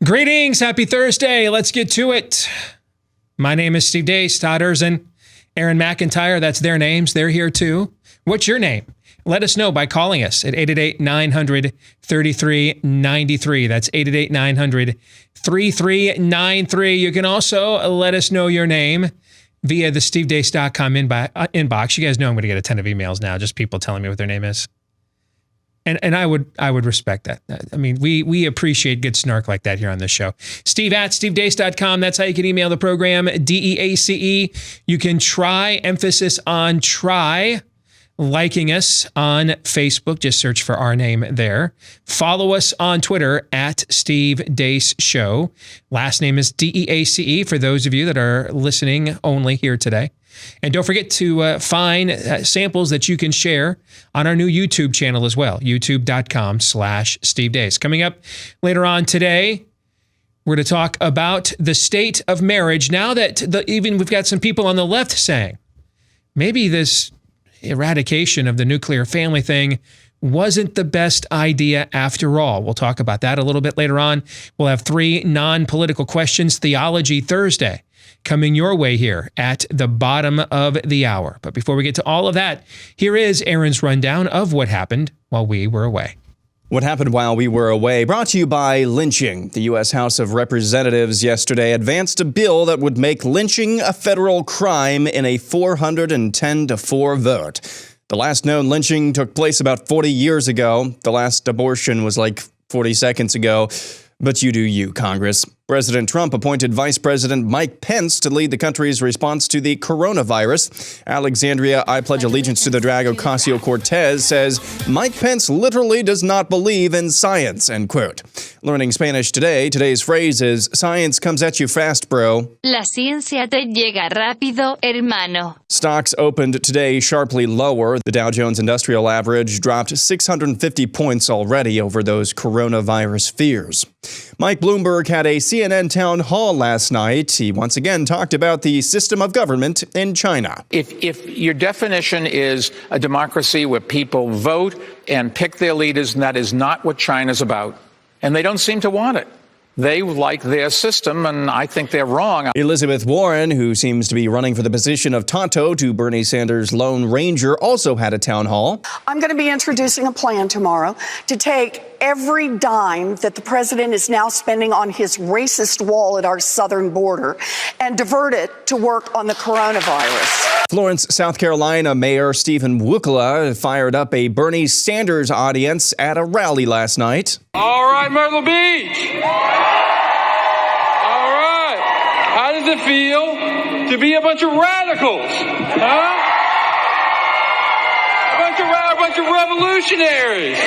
Greetings. Happy Thursday. Let's get to it. My name is Steve Deace. Todd Erzin, Aaron McIntyre. That's their names. They're here too. What's your name? Let us know by calling us at 888-900-3393. That's 888-900-3393. You can also let us know your name via the stevedeace.com inbox. You guys know I'm going to get a ton of emails now, just people telling me what their name is. And I would respect that. I mean, we appreciate good snark like that here on this show. Steve at stevedeace.com. That's how you can email the program, DEACE. You can try, emphasis on try, liking us on Facebook. Just search for our name there. Follow us on Twitter at Steve Deace Show. Last name is DEACE for those of you that are listening only here today. And don't forget to find samples that you can share on our new YouTube channel as well, youtube.com/Steve Deace. Coming up later on today, we're going to talk about the state of marriage. Now that even we've got some people on the left saying maybe this eradication of the nuclear family thing wasn't the best idea after all. We'll talk about that a little bit later on. We'll have 3 non-political questions, Theology Thursday, coming your way here at the bottom of the hour. But before we get to all of that, here is Aaron's rundown of what happened while we were away. What happened while we were away, brought to you by lynching. The U.S. House of Representatives yesterday advanced a bill that would make lynching a federal crime in a 410-4 vote. The last known lynching took place about 40 years ago. The last abortion was like 40 seconds ago. But you do you, Congress. President Trump appointed Vice President Mike Pence to lead the country's response to the coronavirus. Alexandria, I pledge allegiance to the flag Ocasio-Cortez says Mike Pence literally does not believe in science, end quote. Learning Spanish today, today's phrase is, science comes at you fast, bro. La ciencia te llega rápido, hermano. Stocks opened today sharply lower. The Dow Jones Industrial Average dropped 650 points already over those coronavirus fears. Mike Bloomberg had a CNN town hall last night. He once again talked about the system of government in China. If your definition is a democracy where people vote and pick their leaders, and that is not what China's about, and they don't seem to want it. They like their system, and I think they're wrong. Elizabeth Warren, who seems to be running for the position of Tonto to Bernie Sanders' Lone Ranger, also had a town hall. I'm going to be introducing a plan tomorrow to take every dime that the president is now spending on his racist wall at our southern border and divert it to work on the coronavirus. Florence, South Carolina Mayor Stephen Wukla fired up a Bernie Sanders audience at a rally last night. All right, Myrtle Beach. All right. How does it feel to be a bunch of radicals? Huh? A bunch of revolutionaries.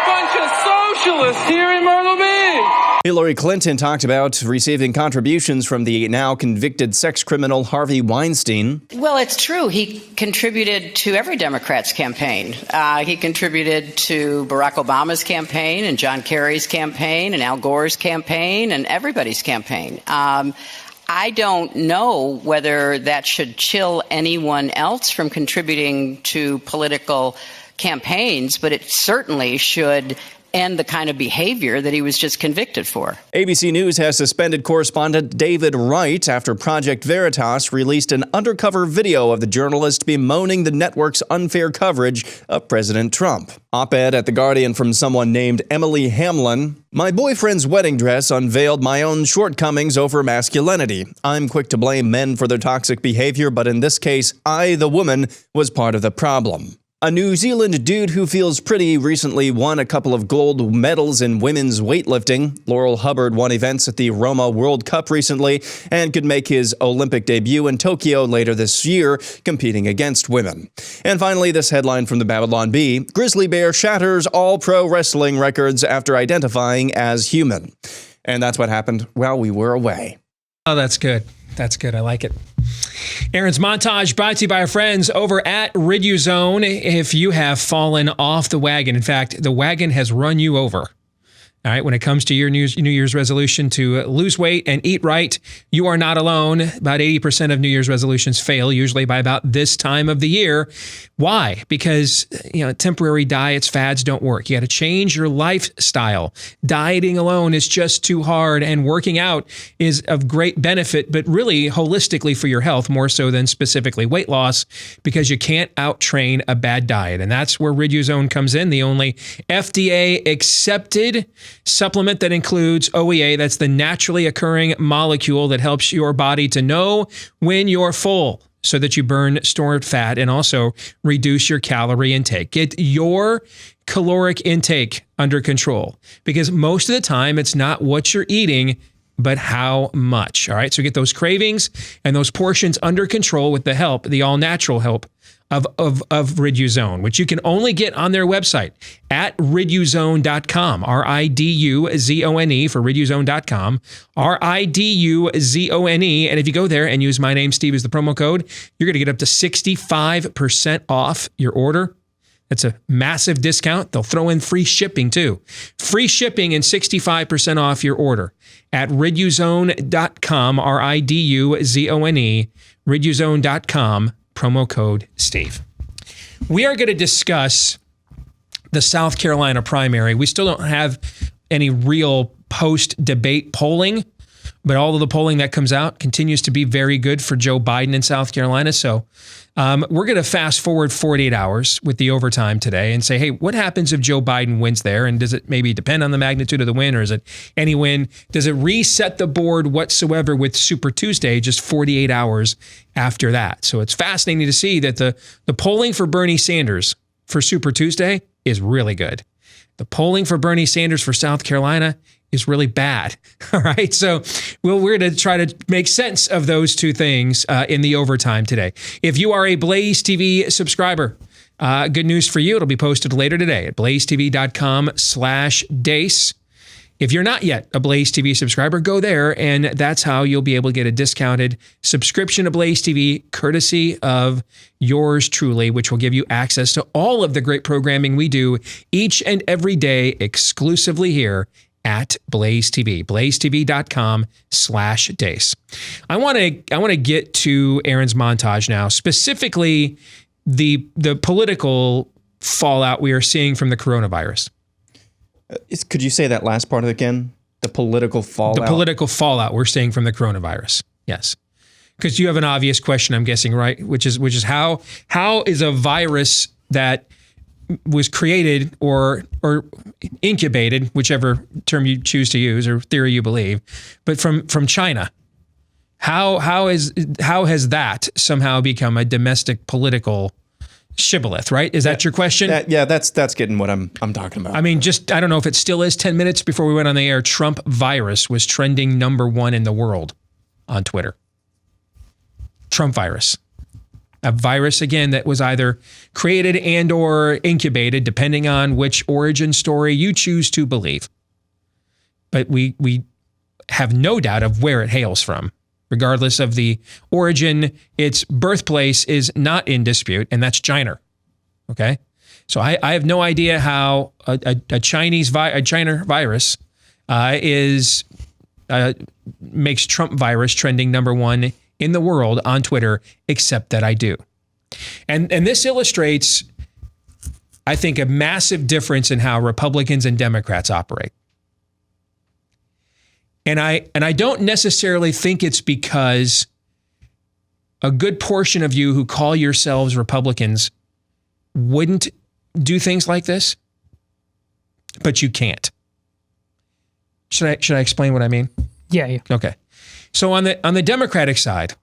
Bunch of socialists here in Myrtle Beach. Hillary Clinton talked about receiving contributions from the now convicted sex criminal Harvey Weinstein. Well, it's true. He contributed to every Democrat's campaign. He contributed to Barack Obama's campaign and John Kerry's campaign and Al Gore's campaign and everybody's campaign. I don't know whether that should chill anyone else from contributing to political campaigns, but it certainly should end the kind of behavior that he was just convicted for. ABC News has suspended correspondent David Wright after Project Veritas released an undercover video of the journalist bemoaning the network's unfair coverage of President Trump. Op-ed at The Guardian from someone named Emily Hamlin. My boyfriend's wedding dress unveiled my own shortcomings over masculinity. I'm quick to blame men for their toxic behavior, but in this case, I, the woman, was part of the problem. A New Zealand dude who feels pretty recently won a couple of gold medals in women's weightlifting. Laurel Hubbard won events at the Roma World Cup recently and could make his Olympic debut in Tokyo later this year, competing against women. And finally, this headline from the Babylon Bee, Grizzly Bear shatters all pro wrestling records after identifying as human. And that's what happened while we were away. Oh, that's good. That's good. I like it. Aaron's Montage brought to you by our friends over at Riduzone. If you have fallen off the wagon, in fact, the wagon has run you over, All right, when it comes to your New Year's resolution to lose weight and eat right, you are not alone. About 80% of New Year's resolutions fail, usually by about this time of the year. Why? Because temporary diets, fads don't work. You got to change your lifestyle. Dieting alone is just too hard, and working out is of great benefit, but really holistically for your health, more so than specifically weight loss, because you can't out-train a bad diet. And that's where Riduzone comes in, the only FDA-accepted supplement that includes OEA. That's the naturally occurring molecule that helps your body to know when you're full so that you burn stored fat and also reduce your calorie intake. Get your caloric intake under control, because most of the time it's not what you're eating, but how much. All right. So get those cravings and those portions under control with the help, the all natural help of Riduzone, which you can only get on their website at riduzone.com, RIDUZONE for riduzone.com, RIDUZONE. And if you go there and use my name, Steve, as the promo code, you're going to get up to 65% off your order. That's a massive discount. They'll throw in free shipping too. Free shipping and 65% off your order at riduzone.com, RIDUZONE, riduzone.com, promo code Steve. We are going to discuss the South Carolina primary. We still don't have any real post-debate polling, but all of the polling that comes out continues to be very good for Joe Biden in South Carolina. So we're going to fast forward 48 hours with the overtime today and say, hey, what happens if Joe Biden wins there? And does it maybe depend on the magnitude of the win, or is it any win? Does it reset the board whatsoever with Super Tuesday just 48 hours after that? So it's fascinating to see that the polling for Bernie Sanders for Super Tuesday is really good. The polling for Bernie Sanders for South Carolina is really bad. All right. So we're going to try to make sense of those two things in the overtime today. If you are a Blaze TV subscriber, good news for you. It'll be posted later today at blazetv.com/Deace. If you're not yet a Blaze TV subscriber, go there, and that's how you'll be able to get a discounted subscription to Blaze TV, courtesy of yours truly, which will give you access to all of the great programming we do each and every day exclusively here at Blaze TV, blazetv.com/Deace. I want to get to Aaron's montage now, specifically the political fallout we are seeing from the coronavirus. Could you say that last part again? The political fallout? The political fallout we're seeing from the coronavirus. Yes. Because you have an obvious question, I'm guessing, right? Which is how is a virus that was created or incubated, whichever term you choose to use or theory you believe, but from China, how has that somehow become a domestic political shibboleth, right? Is that your question? That's getting what I'm talking about. I mean, I don't know if it still is. 10 minutes before we went on the air, Trump virus was trending #1 in the world on Twitter. Trump virus. A virus, again, that was either created and or incubated, depending on which origin story you choose to believe. But we have no doubt of where it hails from. Regardless of the origin, its birthplace is not in dispute, and that's China. Okay? So I have no idea how a China virus makes Trump virus trending #1 in the world on Twitter, except that I do. And this illustrates, I think, a massive difference in how Republicans and Democrats operate. And I don't necessarily think it's because a good portion of you who call yourselves Republicans wouldn't do things like this, but you can't. Should I explain what I mean? Yeah. Okay. So on the Democratic side,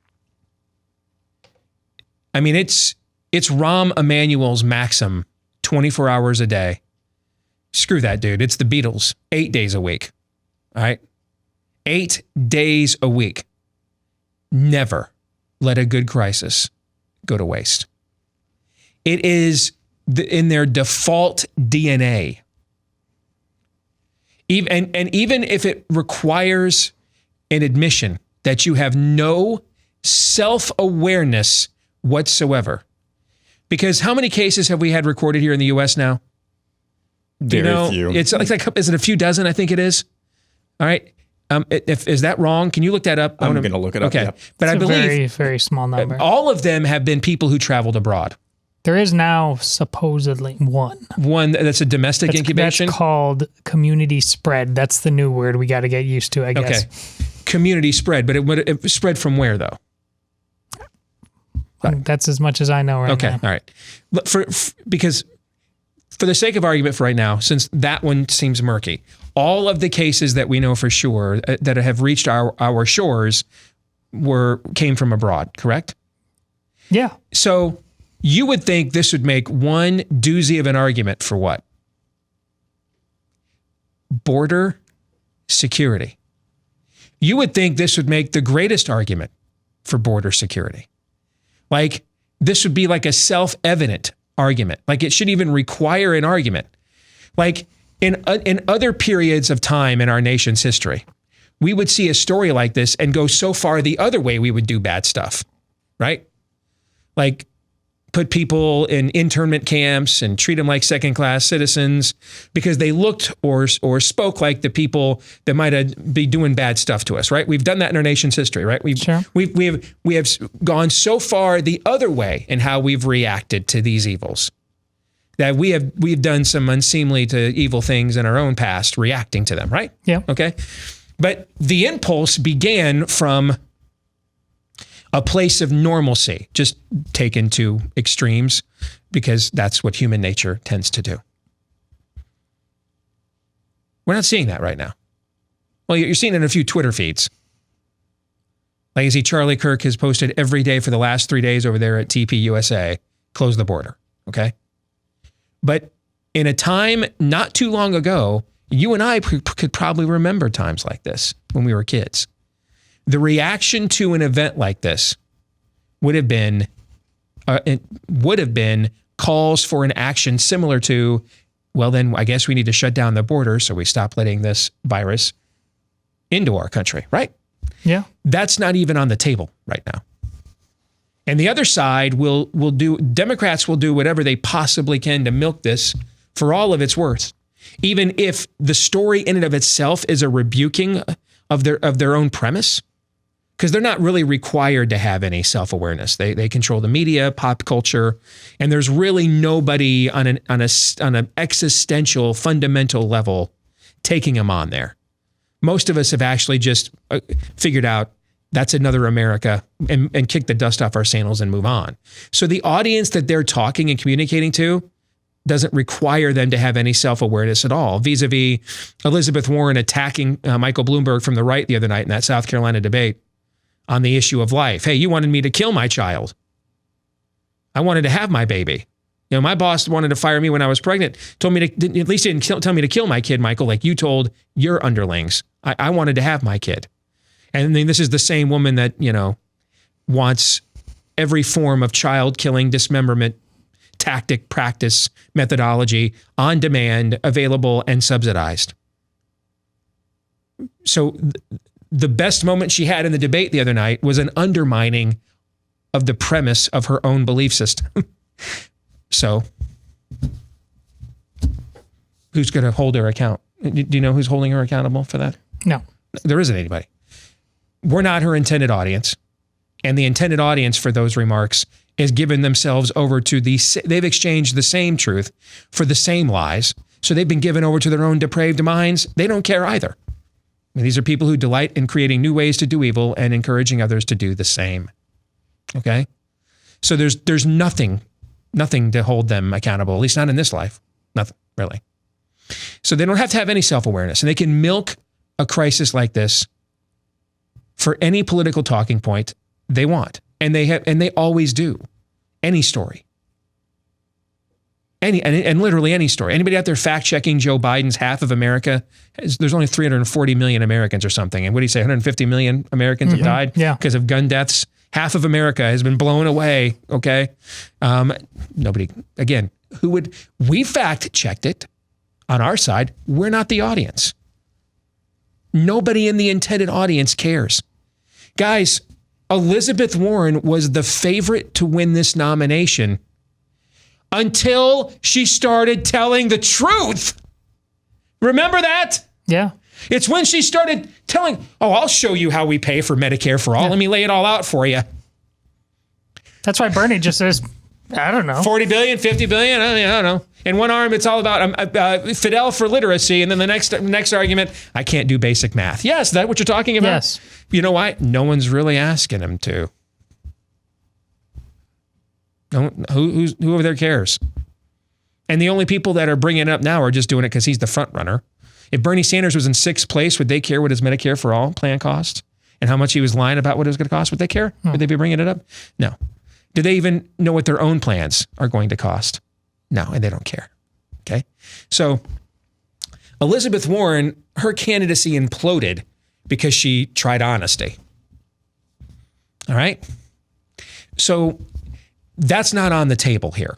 I mean, it's Rahm Emanuel's maxim, 24 hours a day. Screw that, dude. It's the Beatles, 8 days a week. All right? 8 days a week. Never let a good crisis go to waste. It is in their default DNA. Even if it requires an admission that you have no self-awareness whatsoever. Because how many cases have we had recorded here in the U.S. now? Very few. It's like, is it a few dozen? I think it is. All right. Is that wrong? Can you look that up? I'm going to look it up. Okay. Yeah. But I believe very, very small number. all of them have been people who traveled abroad. There is now supposedly one. One that's a domestic incubation? That's called community spread. That's the new word we got to get used to, I guess. Okay. Community spread. But it spread from where, though? That's as much as I know right now. Okay. All right. Because for the sake of argument for right now, since that one seems murky, all of the cases that we know for sure that have reached our shores came from abroad, correct? Yeah. So you would think this would make one doozy of an argument for what? Border security. You would think this would make the greatest argument for border security. Like, this would be like a self-evident argument. Like, it should even require an argument. Like, in other periods of time in our nation's history, we would see a story like this and go so far the other way we would do bad stuff, right? Like, put people in internment camps and treat them like second-class citizens because they looked or spoke like the people that might be doing bad stuff to us, right? We've done that in our nation's history, right? We have gone so far the other way in how we've reacted to these evils that we've done some unseemly to evil things in our own past, reacting to them, right? Yeah. Okay. But the impulse began from a place of normalcy, just taken to extremes, because that's what human nature tends to do. We're not seeing that right now. Well, you're seeing it in a few Twitter feeds. Like, you see Charlie Kirk has posted every day for the last 3 days over there at TPUSA, close the border, okay? But in a time not too long ago, you and I could probably remember times like this when we were kids. The reaction to an event like this would have been calls for an action similar to, well, then I guess we need to shut down the border so we stop letting this virus into our country, right? Yeah. That's not even on the table right now. And the other side Democrats will do whatever they possibly can to milk this for all of its worth, even if the story in and of itself is a rebuking of their own premise. Because they're not really required to have any self-awareness. They control the media, pop culture, and there's really nobody on an existential, fundamental level taking them on there. Most of us have actually just figured out that's another America and kick the dust off our sandals and move on. So the audience that they're talking and communicating to doesn't require them to have any self-awareness at all, vis-a-vis Elizabeth Warren attacking Michael Bloomberg from the right the other night in that South Carolina debate on the issue of life. Hey, you wanted me to kill my child. I wanted to have my baby. You know, my boss wanted to fire me when I was pregnant. Told me to, at least he didn't tell me to kill my kid, Michael, like you told your underlings. I wanted to have my kid. And then this is the same woman that, wants every form of child killing, dismemberment, tactic, practice, methodology on demand, available, and subsidized. So the best moment she had in the debate the other night was an undermining of the premise of her own belief system. So who's going to hold her account? Do you know who's holding her accountable for that? No. There isn't anybody. We're not her intended audience. And the intended audience for those remarks is given themselves over to they've exchanged the same truth for the same lies. So they've been given over to their own depraved minds. They don't care either. I mean, these are people who delight in creating new ways to do evil and encouraging others to do the same. Okay? So there's nothing to hold them accountable, at least not in this life. Nothing, really. So they don't have to have any self-awareness, and they can milk a crisis like this for any political talking point they want. And they always do. Any story. And literally any story. Anybody out there fact-checking Joe Biden's half of America? There's only 340 million Americans or something. And what do you say, 150 million Americans have died because of gun deaths? Half of America has been blown away, okay? Nobody, again, we fact-checked it on our side. We're not the audience. Nobody in the intended audience cares. Guys, Elizabeth Warren was the favorite to win this nomination until she started telling the truth Remember that? Yeah. It's when she started telling, I'll show you how we pay for Medicare for all. Yeah. Let me lay it all out for you. That's why Bernie just says, I don't know. 40 billion, 50 billion, I don't know. In one arm, it's all about Fidel for literacy. And then the next argument, I can't do basic math. Yes, is that what you're talking about? Yes. You know why? No one's really asking him to. Who over there cares? And the only people that are bringing it up now are just doing it because he's the front runner. If Bernie Sanders was in 6th place, would they care what his Medicare for all plan cost and how much he was lying about what it was going to cost? Would they care? Would they be bringing it up? No. Do they even know what their own plans are going to cost? No, and they don't care. Okay. So Elizabeth Warren, her candidacy imploded because she tried honesty. All right. So that's not on the table here.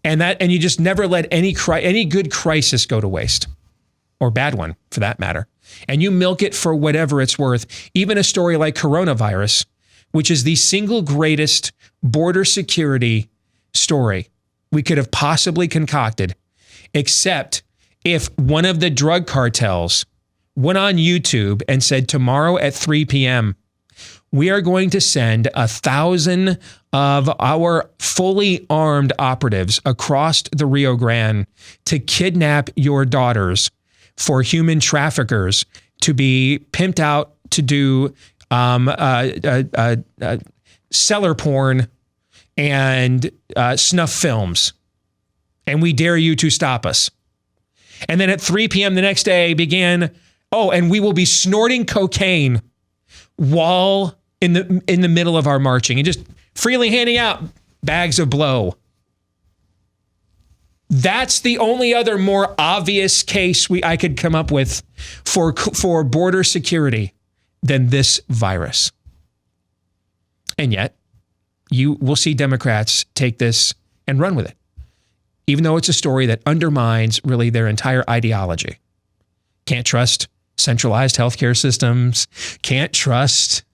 And you just never let any good crisis go to waste, or bad one for that matter. And you milk it for whatever it's worth. Even a story like coronavirus, which is the single greatest border security story we could have possibly concocted, except if one of the drug cartels went on YouTube and said, tomorrow at 3 p.m., we are going to send 1,000 of our fully armed operatives across the Rio Grande to kidnap your daughters for human traffickers to be pimped out to do seller porn and snuff films. And we dare you to stop us. And then at 3 p.m. the next day began, and we will be snorting cocaine while in the middle of our marching and just freely handing out bags of blow. That's the only other more obvious case I could come up with for border security than this virus. And yet, you will see Democrats take this and run with it, even though it's a story that undermines really their entire ideology. Can't trust centralized healthcare systems, can't trust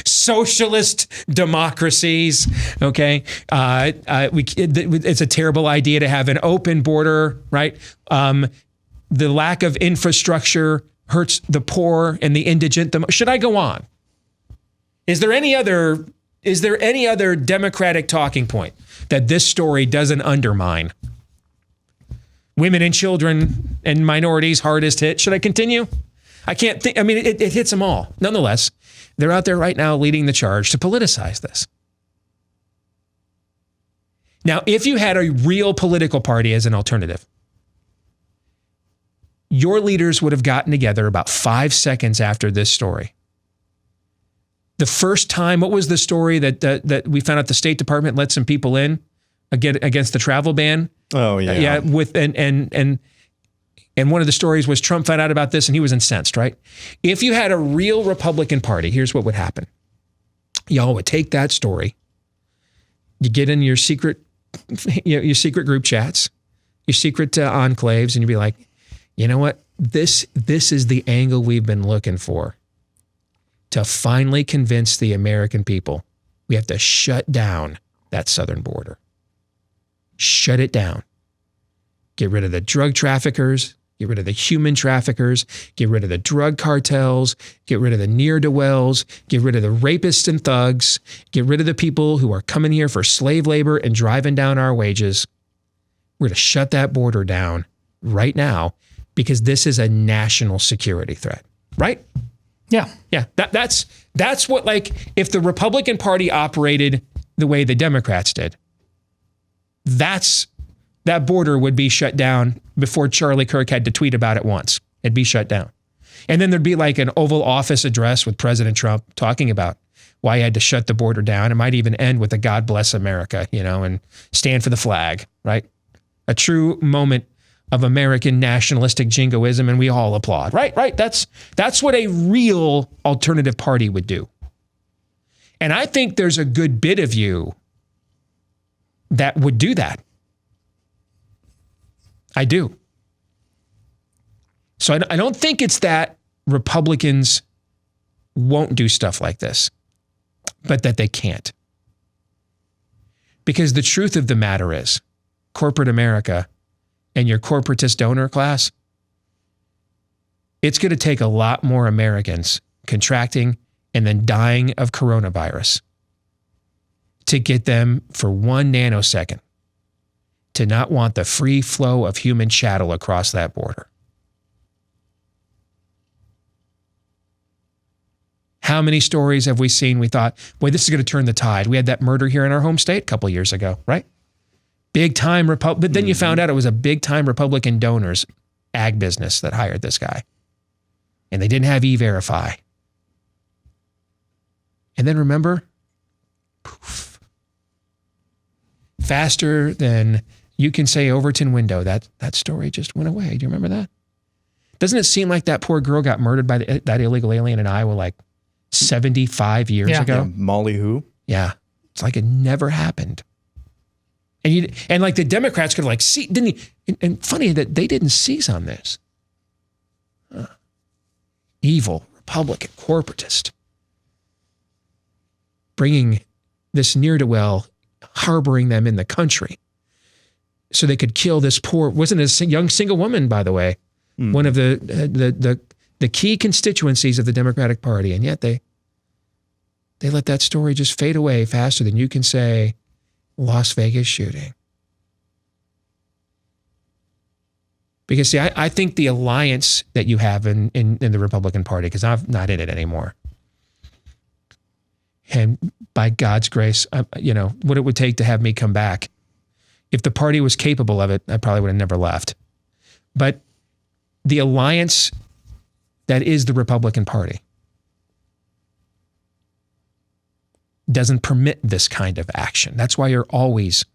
socialist democracies. Okay. It's a terrible idea to have an open border, right? The lack of infrastructure hurts the poor and the indigent. Should I go on? Is there any other Democratic talking point that this story doesn't undermine? Women and children and minorities hardest hit. Should I continue? I can't think. I mean, it hits them all. Nonetheless, they're out there right now leading the charge to politicize this. Now, if you had a real political party as an alternative, your leaders would have gotten together about 5 seconds after this story. The first time, what was the story that we found out the State Department let some people in against the travel ban? Oh yeah. Yeah. And one of the stories was Trump found out about this and he was incensed, right? If you had a real Republican Party, here's what would happen. Y'all would take that story, you get in your secret group chats, your secret enclaves, and you'd be like, you know what? This is the angle we've been looking for to finally convince the American people we have to shut down that southern border. Shut it down. Get rid of the drug traffickers, get rid of the human traffickers, get rid of the drug cartels, get rid of the ne'er-do-wells, get rid of the rapists and thugs, get rid of the people who are coming here for slave labor and driving down our wages. We're going to shut that border down right now because this is a national security threat, right? Yeah. Yeah. That's what, like, if the Republican Party operated the way the Democrats did, that border would be shut down before Charlie Kirk had to tweet about it once. It'd be shut down. And then there'd be like an Oval Office address with President Trump talking about why he had to shut the border down. It might even end with a God bless America, and stand for the flag, right? A true moment of American nationalistic jingoism, and we all applaud, right? That's what a real alternative party would do. And I think there's a good bit of you that would do that. I do. So I don't think it's that Republicans won't do stuff like this, but that they can't. Because the truth of the matter is, corporate America and your corporatist donor class, it's going to take a lot more Americans contracting and then dying of coronavirus to get them for 1 nanosecond to not want the free flow of human chattel across that border. How many stories have we seen? We thought, boy, this is going to turn the tide. We had that murder here in our home state a couple of years ago, right? Big time Republican. But then you found out it was a big time Republican donors ag business that hired this guy. And they didn't have E-Verify. And then remember, poof, faster than you can say Overton window, that story just went away. Do you remember that? Doesn't it seem like that poor girl got murdered by that illegal alien in Iowa like 75 years ago? Yeah, Molly who? Yeah. It's like it never happened. And like the Democrats could like see, didn't he? And funny that they didn't seize on this. Evil, Republican, corporatist. Bringing this ne'er-do-well, harboring them in the country so they could kill this poor, wasn't a young single woman, by the way, one of the key constituencies of the Democratic Party. And yet they let that story just fade away faster than you can say Las Vegas shooting. Because see, I think the alliance that you have in the Republican Party, because I'm not in it anymore, and by God's grace, what it would take to have me come back. If the party was capable of it, I probably would have never left. But the alliance that is the Republican Party doesn't permit this kind of action. That's why you're always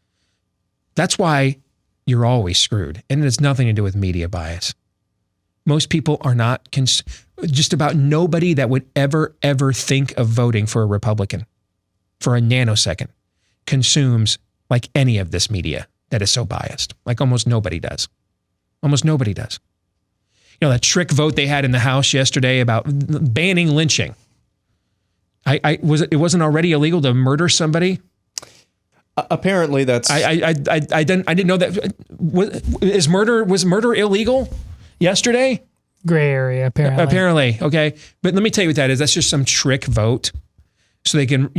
screwed. And it has nothing to do with media bias. Most people are not, just about nobody that would ever think of voting for a Republican for a nanosecond consumes like any of this media that is so biased. Like almost nobody does. Almost nobody does. That trick vote they had in the House yesterday about banning lynching. It wasn't already illegal to murder somebody? Apparently that's... I didn't know that. Was murder illegal yesterday? Gray area, apparently. Apparently, okay. But let me tell you what that is. That's just some trick vote. So they can,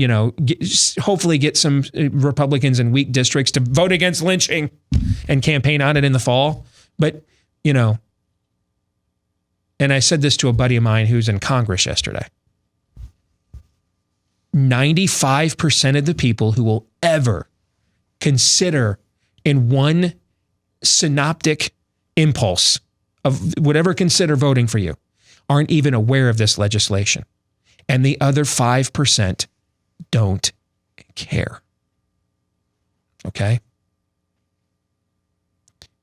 hopefully get some Republicans in weak districts to vote against lynching and campaign on it in the fall. But, and I said this to a buddy of mine who's in Congress yesterday. 95% of the people who will ever consider in one synoptic impulse of whatever consider voting for you aren't even aware of this legislation. And the other 5% don't care. Okay?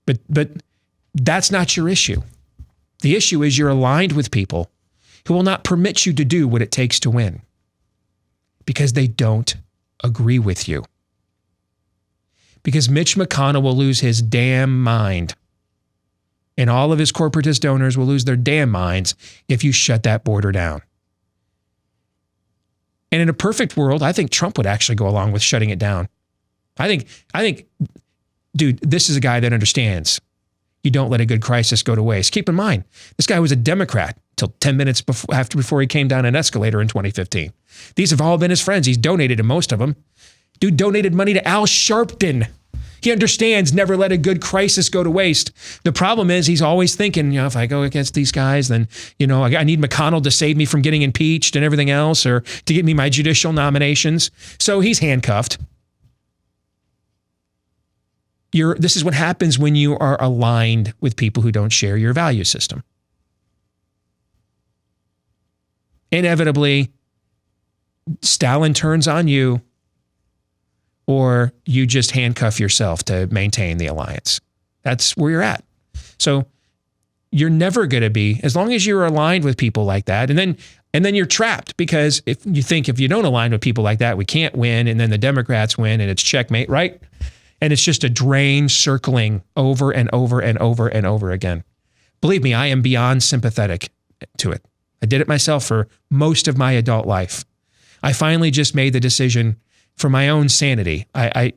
But that's not your issue. The issue is you're aligned with people who will not permit you to do what it takes to win because they don't agree with you. Because Mitch McConnell will lose his damn mind. And all of his corporatist donors will lose their damn minds if you shut that border down. And in a perfect world, I think Trump would actually go along with shutting it down. I think, dude, this is a guy that understands. You don't let a good crisis go to waste. Keep in mind, this guy was a Democrat till 10 minutes before he came down an escalator in 2015. These have all been his friends. He's donated to most of them. Dude donated money to Al Sharpton. He understands never let a good crisis go to waste. The problem is he's always thinking, if I go against these guys, then, I need McConnell to save me from getting impeached and everything else, or to get me my judicial nominations. So he's handcuffed. This is what happens when you are aligned with people who don't share your value system. Inevitably, Stalin turns on you, or you just handcuff yourself to maintain the alliance. That's where you're at. So you're never going to be, as long as you're aligned with people like that, and then you're trapped, because if you don't align with people like that, we can't win, and then the Democrats win, and it's checkmate, right? And it's just a drain circling over and over and over and over again. Believe me, I am beyond sympathetic to it. I did it myself for most of my adult life. I finally just made the decision for my own sanity. I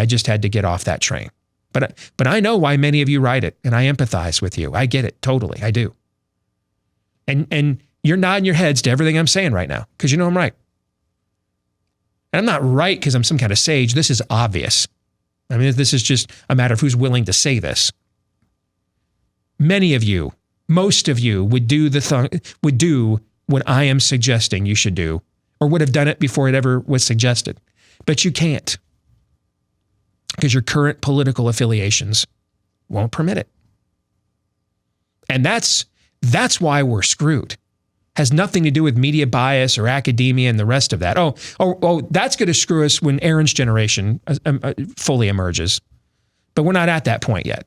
just had to get off that train. But I know why many of you write it, and I empathize with you. I get it totally. I do. And you're nodding your heads to everything I'm saying right now because you know I'm right. And I'm not right because I'm some kind of sage. This is obvious. I mean, this is just a matter of who's willing to say this. Many of you, most of you would do what I am suggesting you should do, or would have done it before it ever was suggested. But you can't because your current political affiliations won't permit it. And that's why we're screwed. Has nothing to do with media bias or academia and the rest of that. Oh, that's going to screw us when Aaron's generation fully emerges. But we're not at that point yet.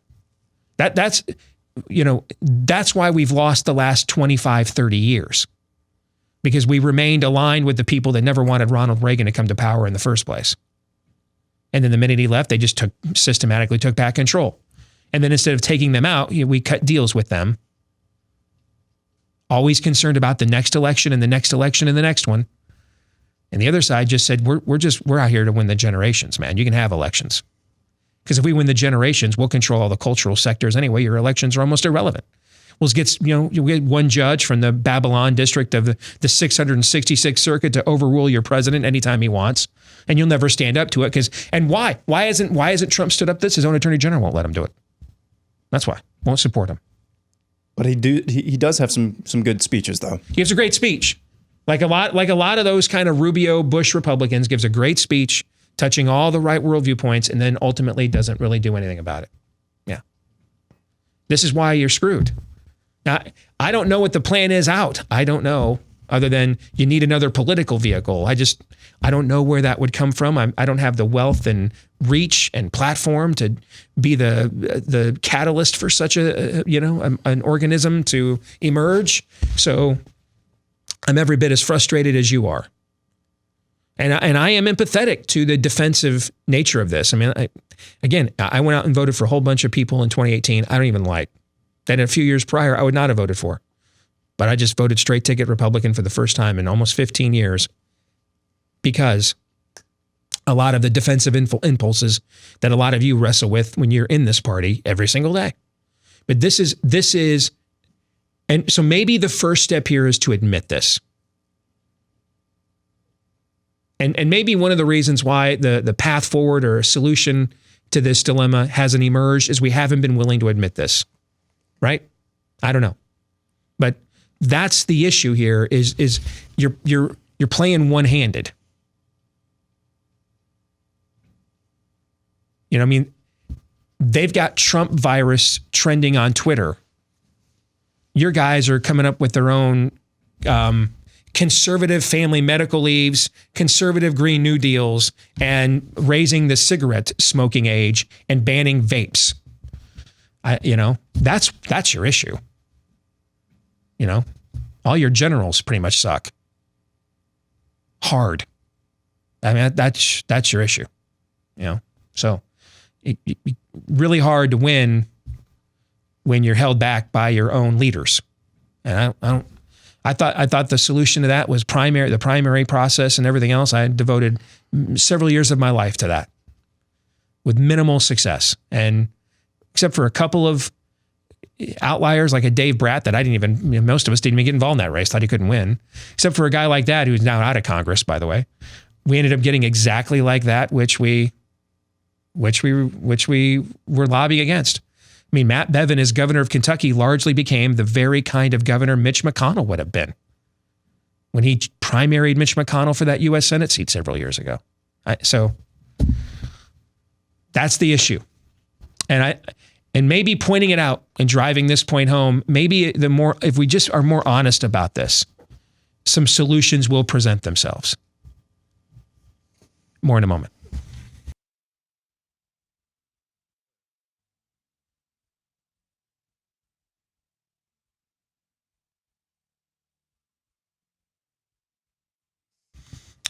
That's why we've lost the last 25, 30 years. Because we remained aligned with the people that never wanted Ronald Reagan to come to power in the first place. And then the minute he left, they just systematically took back control. And then instead of taking them out, we cut deals with them. Always concerned about the next election and the next election and the next one. And the other side just said, we're out here to win the generations, man. You can have elections. Because if we win the generations, we'll control all the cultural sectors anyway. Your elections are almost irrelevant. You'll get one judge from the Babylon district of the 666th Circuit to overrule your president anytime he wants. And you'll never stand up to it. And why? Why hasn't Trump stood up to this? His own attorney general won't let him do it. That's why. Won't support him. But he does have some good speeches, though. He gives a great speech. Like a lot of those kind of Rubio, Bush Republicans, gives a great speech touching all the right world viewpoints and then ultimately doesn't really do anything about it. Yeah. This is why you're screwed. Now, I don't know what the plan is out. I don't know, other than you need another political vehicle. I don't know where that would come from. I don't have the wealth and reach and platform to be the catalyst for such an organism to emerge. So I'm every bit as frustrated as you are. And I am empathetic to the defensive nature of this. I mean, I went out and voted for a whole bunch of people in 2018 I don't even like. That a few years prior I would not have voted for. But I just voted straight ticket Republican for the first time in almost 15 years because a lot of the defensive impulses that a lot of you wrestle with when you're in this party every single day. But this is, and so maybe the first step here is to admit this. And maybe one of the reasons why the path forward or a solution to this dilemma hasn't emerged is we haven't been willing to admit this. Right? I don't know. But that's the issue here is you're playing one-handed. You know, I mean, they've got Trump virus trending on Twitter. Your guys are coming up with their own conservative family medical leaves, conservative Green New Deals, and raising the cigarette smoking age and banning vapes. That's your issue. You know, all your generals pretty much suck. Hard. I mean, that's your issue. You know, so it really hard to win when you're held back by your own leaders. And I thought the solution to that was the primary process and everything else. I devoted several years of my life to that with minimal success. And except for a couple of outliers like a Dave Bratt that I didn't even, most of us didn't even get involved in that race, thought he couldn't win. Except for a guy like that who's now out of Congress, by the way. We ended up getting exactly like that, which we were lobbying against. I mean, Matt Bevin, as governor of Kentucky, largely became the very kind of governor Mitch McConnell would have been when he primaried Mitch McConnell for that U.S. Senate seat several years ago. So that's the issue. And maybe pointing it out and driving this point home, maybe if we just are more honest about this, some solutions will present themselves. More in a moment.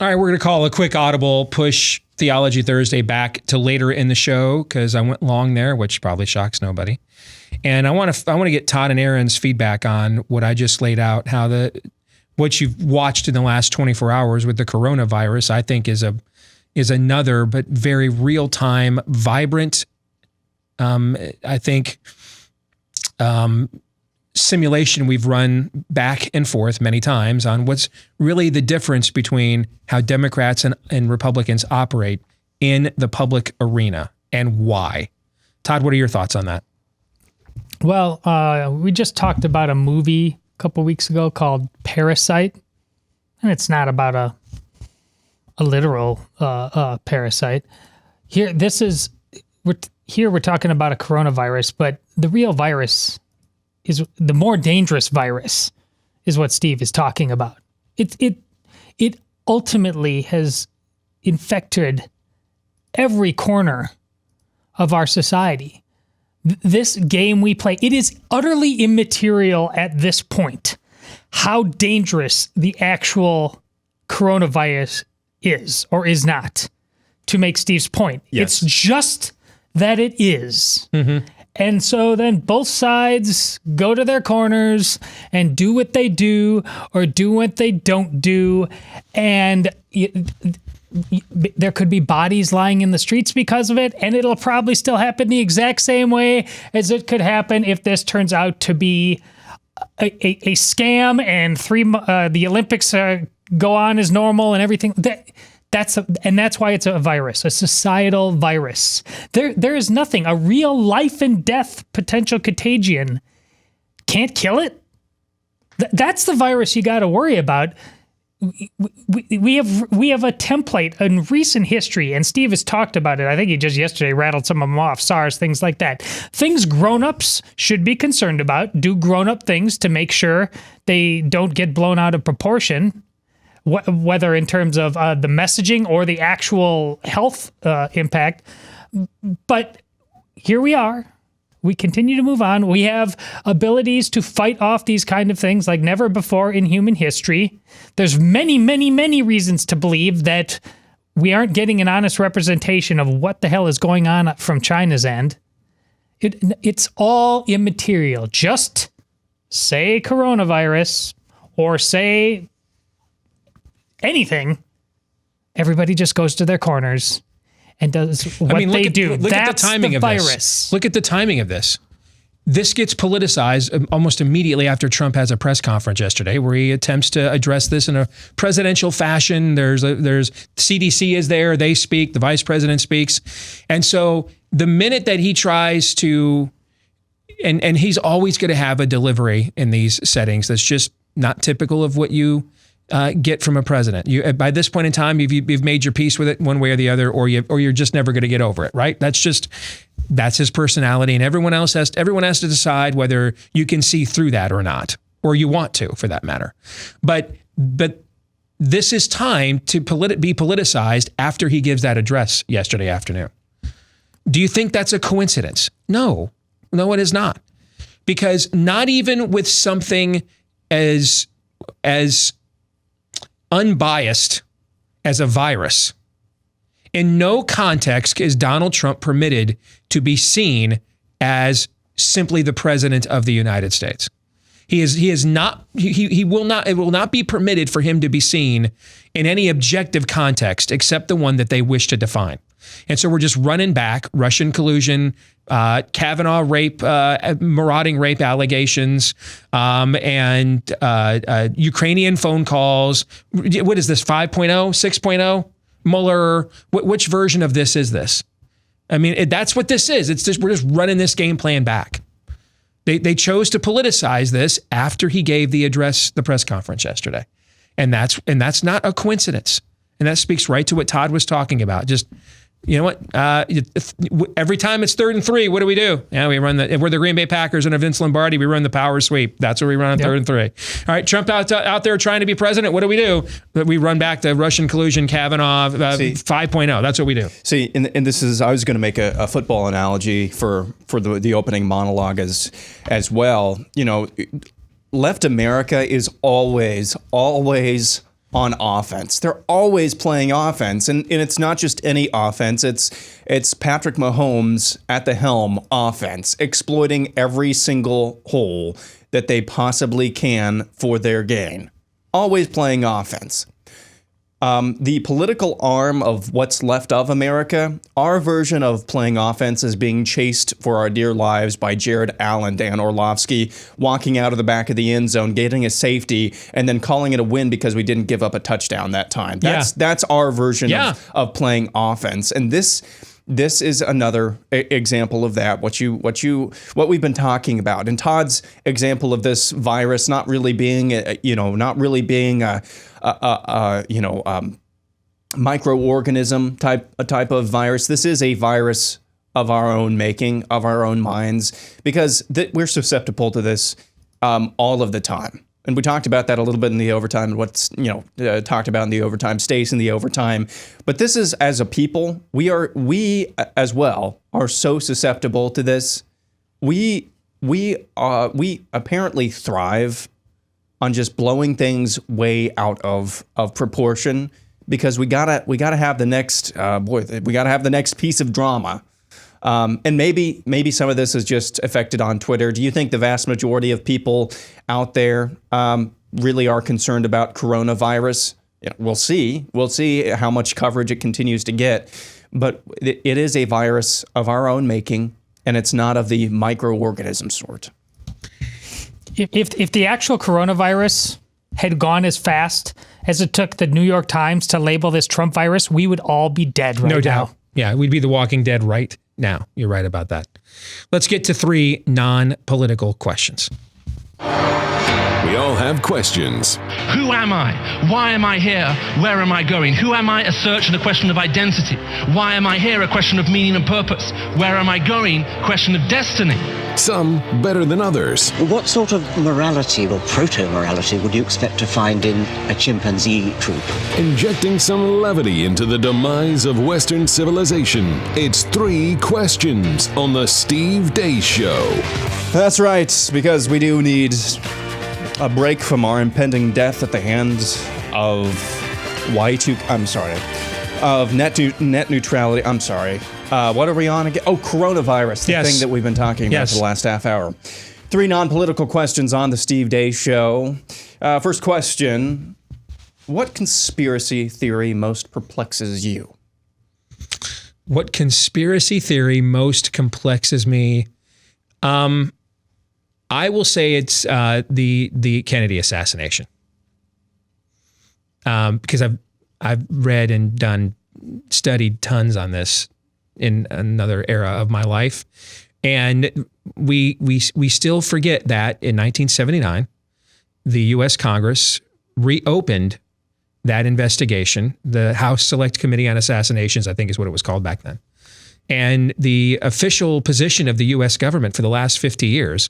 All right, we're going to call a quick audible, push Theology Thursday back to later in the show because I went long there, which probably shocks nobody. And I want to get Todd and Aaron's feedback on what I just laid out, how what you've watched in the last 24 hours with the coronavirus, I think is another but very real-time, vibrant I think simulation we've run back and forth many times on what's really the difference between how Democrats and Republicans operate in the public arena and why. Todd, what are your thoughts on that? Well, we just talked about a movie a couple weeks ago called Parasite, and it's not about a literal parasite. Here we're talking about a coronavirus, but the real virus is the more dangerous virus, is what Steve is talking about. It ultimately has infected every corner of our society. This game we play, it is utterly immaterial at this point how dangerous the actual coronavirus is or is not, to make Steve's point. Yes. It's just that it is. Mm-hmm. And so then both sides go to their corners and do what they do or do what they don't do. And there could be bodies lying in the streets because of it, and it'll probably still happen the exact same way as it could happen if this turns out to be a scam and the Olympics go on as normal and everything. That's why it's a virus, a societal virus. There is nothing. A real life and death potential contagion can't kill it. That's the virus you got to worry about. We have a template in recent history, and Steve has talked about it. I think he just yesterday rattled some of them off, SARS, things like that. Things grown-ups should be concerned about. Do grown-up things to make sure they don't get blown out of proportion, whether in terms of the messaging or the actual health impact. But here we are. We continue to move on. We have abilities to fight off these kind of things like never before in human history. There's many, many, many reasons to believe that we aren't getting an honest representation of what the hell is going on from China's end. It's all immaterial. Just say coronavirus or say anything. Everybody just goes to their corners and does what they do. Look at the timing of this. Look at the timing of this. This gets politicized almost immediately after Trump has a press conference yesterday where he attempts to address this in a presidential fashion. There's CDC is there, they speak, the vice president speaks. And so the minute that he tries to, and he's always going to have a delivery in these settings that's just not typical of what you get from a president. You, by this point in time, you've made your peace with it one way or the other, or you're just never going to get over it, right? That's his personality, and everyone has to decide whether you can see through that or not, or you want to, for that matter. But this is time to be politicized after he gives that address yesterday afternoon. Do you think that's a coincidence? No, it is not, because not even with something as unbiased as a virus, in no context is Donald Trump permitted to be seen as simply the president of the United States. It will not be permitted for him to be seen in any objective context except the one that they wish to define. And so we're just running back Russian collusion, Kavanaugh rape, marauding rape allegations, and Ukrainian phone calls. What is this, 5.0, 6.0? Mueller, which version of this is this? I mean, that's what this is. It's just, we're just running this game plan back. They chose to politicize this after he gave the address, the press conference yesterday. And that's not a coincidence. And that speaks right to what Todd was talking about. Just, you know what? Every time it's 3rd and 3, what do we do? Yeah, if we're the Green Bay Packers and Vince Lombardi, we run the power sweep. That's what we run on 3rd and 3. All right, Trump out there trying to be president. What do? We run back to Russian collusion, Kavanaugh 5.0. That's what we do. See, and this is, I was going to make a football analogy for the opening monologue as well. You know, left America is always on offense. They're always playing offense. And it's not just any offense. It's Patrick Mahomes at the helm offense, exploiting every single hole that they possibly can for their gain. Always playing offense. The political arm of what's left of America, our version of playing offense is being chased for our dear lives by Jared Allen, Dan Orlovsky, walking out of the back of the end zone, getting a safety, and then calling it a win because we didn't give up a touchdown that time. That's our version of playing offense. And this is another example of that. What we've been talking about, and Todd's example of this virus not really being a microorganism type of virus. This is a virus of our own making, of our own minds, because we're susceptible to this all of the time. And we talked about that a little bit in the overtime, and what's talked about in the overtime stays in the overtime. But this is, as a people, we as well are so susceptible to this. We apparently thrive on just blowing things way out of proportion, because we gotta have the next we gotta have the next piece of drama. And maybe some of this is just affected on Twitter. Do you think the vast majority of people out there really are concerned about coronavirus? We'll see. We'll see how much coverage it continues to get. But it is a virus of our own making, and it's not of the microorganism sort. If the actual coronavirus had gone as fast as it took the New York Times to label this Trump virus, we would all be dead right now. No doubt. Yeah, we'd be the Walking Dead right now. You're right about that. Let's get to 3 non-political questions. We all have questions. Who am I? Why am I here? Where am I going? Who am I? A search and a question of identity. Why am I here? A question of meaning and purpose. Where am I going? Question of destiny. Some better than others. What sort of morality or proto-morality would you expect to find in a chimpanzee troop? Injecting some levity into the demise of Western civilization. It's 3 questions on the Steve Deace Show. That's right, because we do need a break from our impending death at the hands of net neutrality. I'm sorry. What are we on again? Oh, coronavirus, the thing that we've been talking about for the last half hour. 3 non-political questions on the Steve Deace Show. First question, what conspiracy theory most perplexes you? What conspiracy theory most complexes me? I will say it's the Kennedy assassination, because I've read and studied tons on this in another era of my life, and we still forget that in 1979, the U.S. Congress reopened that investigation. The House Select Committee on Assassinations, I think, is what it was called back then, and the official position of the U.S. government for the last 50 years.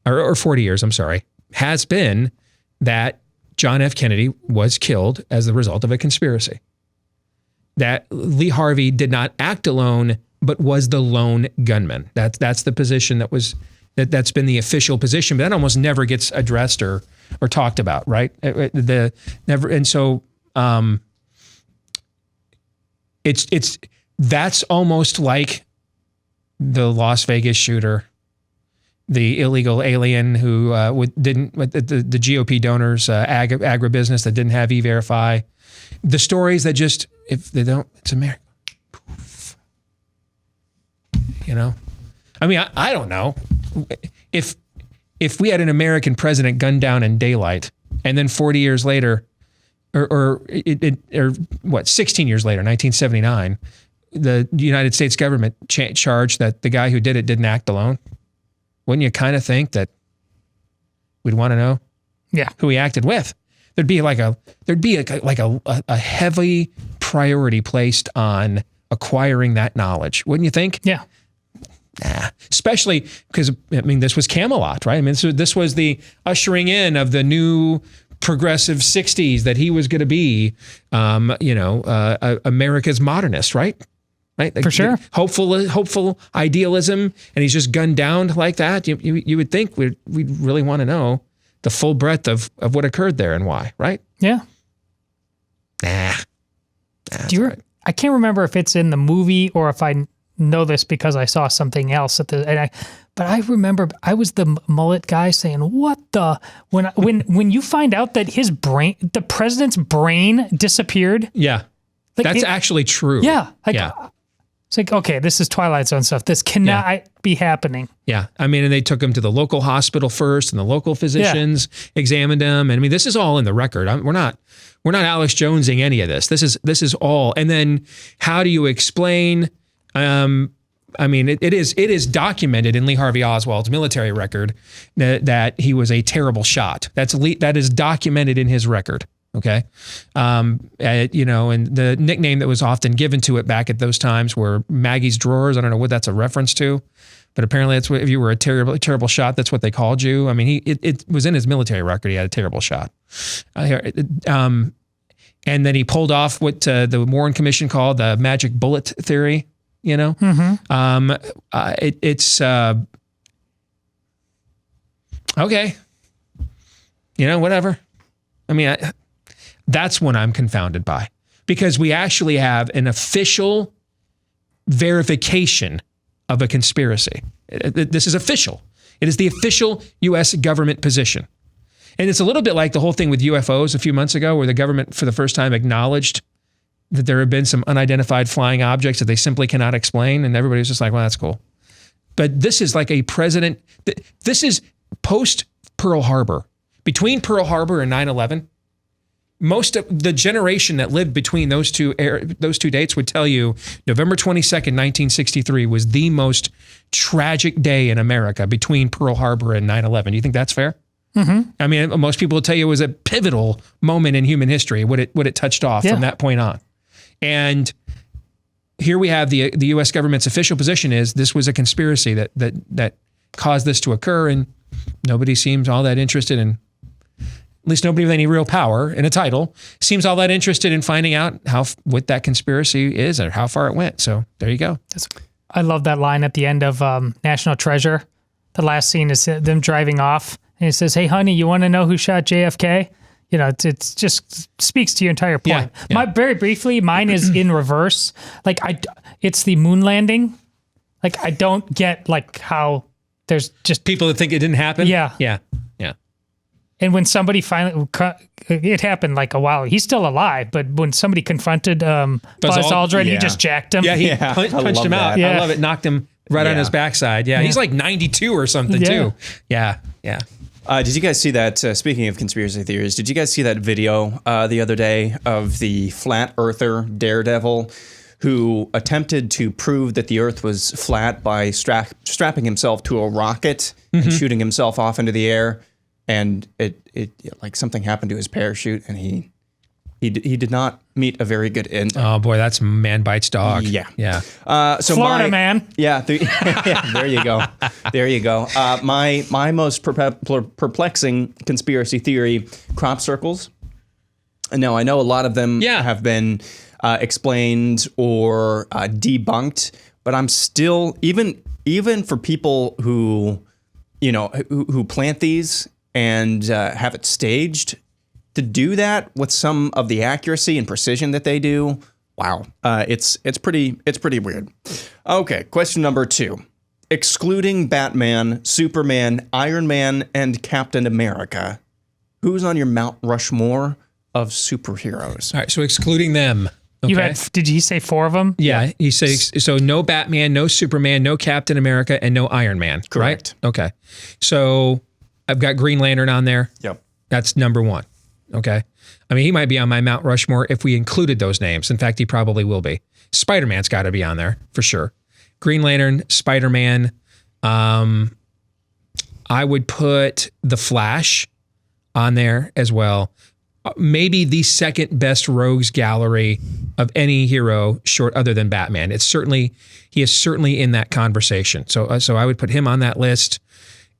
Or 40 years, I'm sorry, has been that John F. Kennedy was killed as the result of a conspiracy. That Lee Harvey did not act alone, but was the lone gunman. That's the position that's been the official position, but that almost never gets addressed or talked about, right? That's almost like the Las Vegas shooter, the illegal alien who the GOP donors, agribusiness that didn't have E-Verify, the stories that just, if they don't, it's America. Poof. I mean, I don't know if we had an American president gunned down in daylight, and then 40 years later, or 16 years later, 1979, the United States government charged that the guy who did it didn't act alone. Wouldn't you kind of think that we'd want to know who he acted with? There'd be a heavy priority placed on acquiring that knowledge. Wouldn't you think? Yeah. Nah. Especially because, this was Camelot, right? This was the ushering in of the new progressive 60s that he was going to be, America's modernist, right? Right, for sure. Hopeful idealism, and he's just gunned down like that. You would think we'd really want to know the full breadth of what occurred there and why, right? Yeah. Nah. I can't remember if it's in the movie or if I know this because I saw something else But I remember I was the mullet guy saying, "What the?" When you find out that the president's brain disappeared. Yeah, that's actually true. Yeah, it's like, okay, this is Twilight Zone stuff. This cannot be happening. Yeah, I mean, and they took him to the local hospital first, and the local physicians examined him. And I mean, this is all in the record. We're not Alex Jonesing any of this. This is all. And then how do you explain? I mean, it is documented in Lee Harvey Oswald's military record that he was a terrible shot. That is documented in his record. Okay. And the nickname that was often given to it back at those times were Maggie's Drawers. I don't know what that's a reference to, but apparently that's what, if you were a terrible shot, that's what they called you. I mean, it was in his military record. He had a terrible shot. And then he pulled off what the Warren Commission called the magic bullet theory. You know, it's okay. You know, whatever. I mean, that's what I'm confounded by, because we actually have an official verification of a conspiracy. This is official. It is the official U.S. government position. And it's a little bit like the whole thing with UFOs a few months ago, where the government for the first time acknowledged that there have been some unidentified flying objects that they simply cannot explain. And everybody was just like, well, that's cool. But this is like a president. This is post Pearl Harbor. Between Pearl Harbor and 9/11, most of the generation that lived between those two dates would tell you November 22nd, 1963 was the most tragic day in America between Pearl Harbor and 9/11. Do you think that's fair? Mm-hmm. I mean, most people will tell you it was a pivotal moment in human history, what it touched off from that point on. And here we have the U.S. government's official position is this was a conspiracy that caused this to occur, and nobody seems all that interested in, at least nobody with any real power and a title, seems all that interested in finding out what that conspiracy is or how far it went. So there you go. I love that line at the end of National Treasure. The last scene is them driving off, and it says, "Hey, honey, you want to know who shot JFK?" You know, it just speaks to your entire point. Yeah. Very briefly, mine is in reverse. Like it's the moon landing. Like I don't get like how there's just people that think it didn't happen. Yeah. And when somebody finally, it happened like a while. He's still alive, but when somebody confronted Buzz Aldrin, he just jacked him. Yeah, he punched him out. Yeah. I love it. Knocked him right on his backside. Yeah, he's like 92 or something too. Yeah. Did you guys see that, speaking of conspiracy theories, did you guys see that video the other day of the flat earther Daredevil who attempted to prove that the earth was flat by strapping himself to a rocket and shooting himself off into the air? And it like something happened to his parachute, and he did not meet a very good end. Oh boy, that's man bites dog. Yeah. So Florida man. Yeah. There you go. There you go. My most perplexing conspiracy theory: crop circles. Now I know a lot of them have been explained or debunked, but I'm still even for people who who plant these and have it staged, to do that with some of the accuracy and precision that they do, wow, it's pretty weird. Okay, question number 2. Excluding Batman, Superman, Iron Man, and Captain America, who's on your Mount Rushmore of superheroes? All right, so excluding them. Okay. Did he say 4 of them? Yeah, he says so. No Batman, no Superman, no Captain America, and no Iron Man. Correct. Right? Okay. So I've got Green Lantern on there. Yep. That's number 1. Okay. I mean, he might be on my Mount Rushmore if we included those names. In fact, he probably will be. Spider-Man's got to be on there for sure. Green Lantern, Spider-Man. I would put the Flash on there as well. Maybe the second best rogues gallery of any hero other than Batman. He is certainly in that conversation. So I would put him on that list.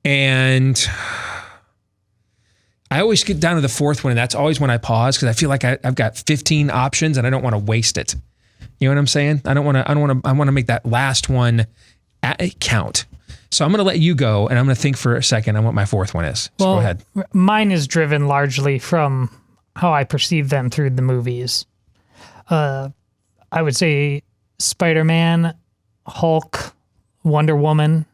And I always get down to the 4th one, and that's always when I pause, because I feel like I've got 15 options and I don't want to waste it. You know what I'm saying? I want to make that last one count. So I'm going to let you go, and I'm going to think for a second on what my 4th one is. So go ahead. Mine is driven largely from how I perceive them through the movies. I would say Spider-Man, Hulk, Wonder Woman,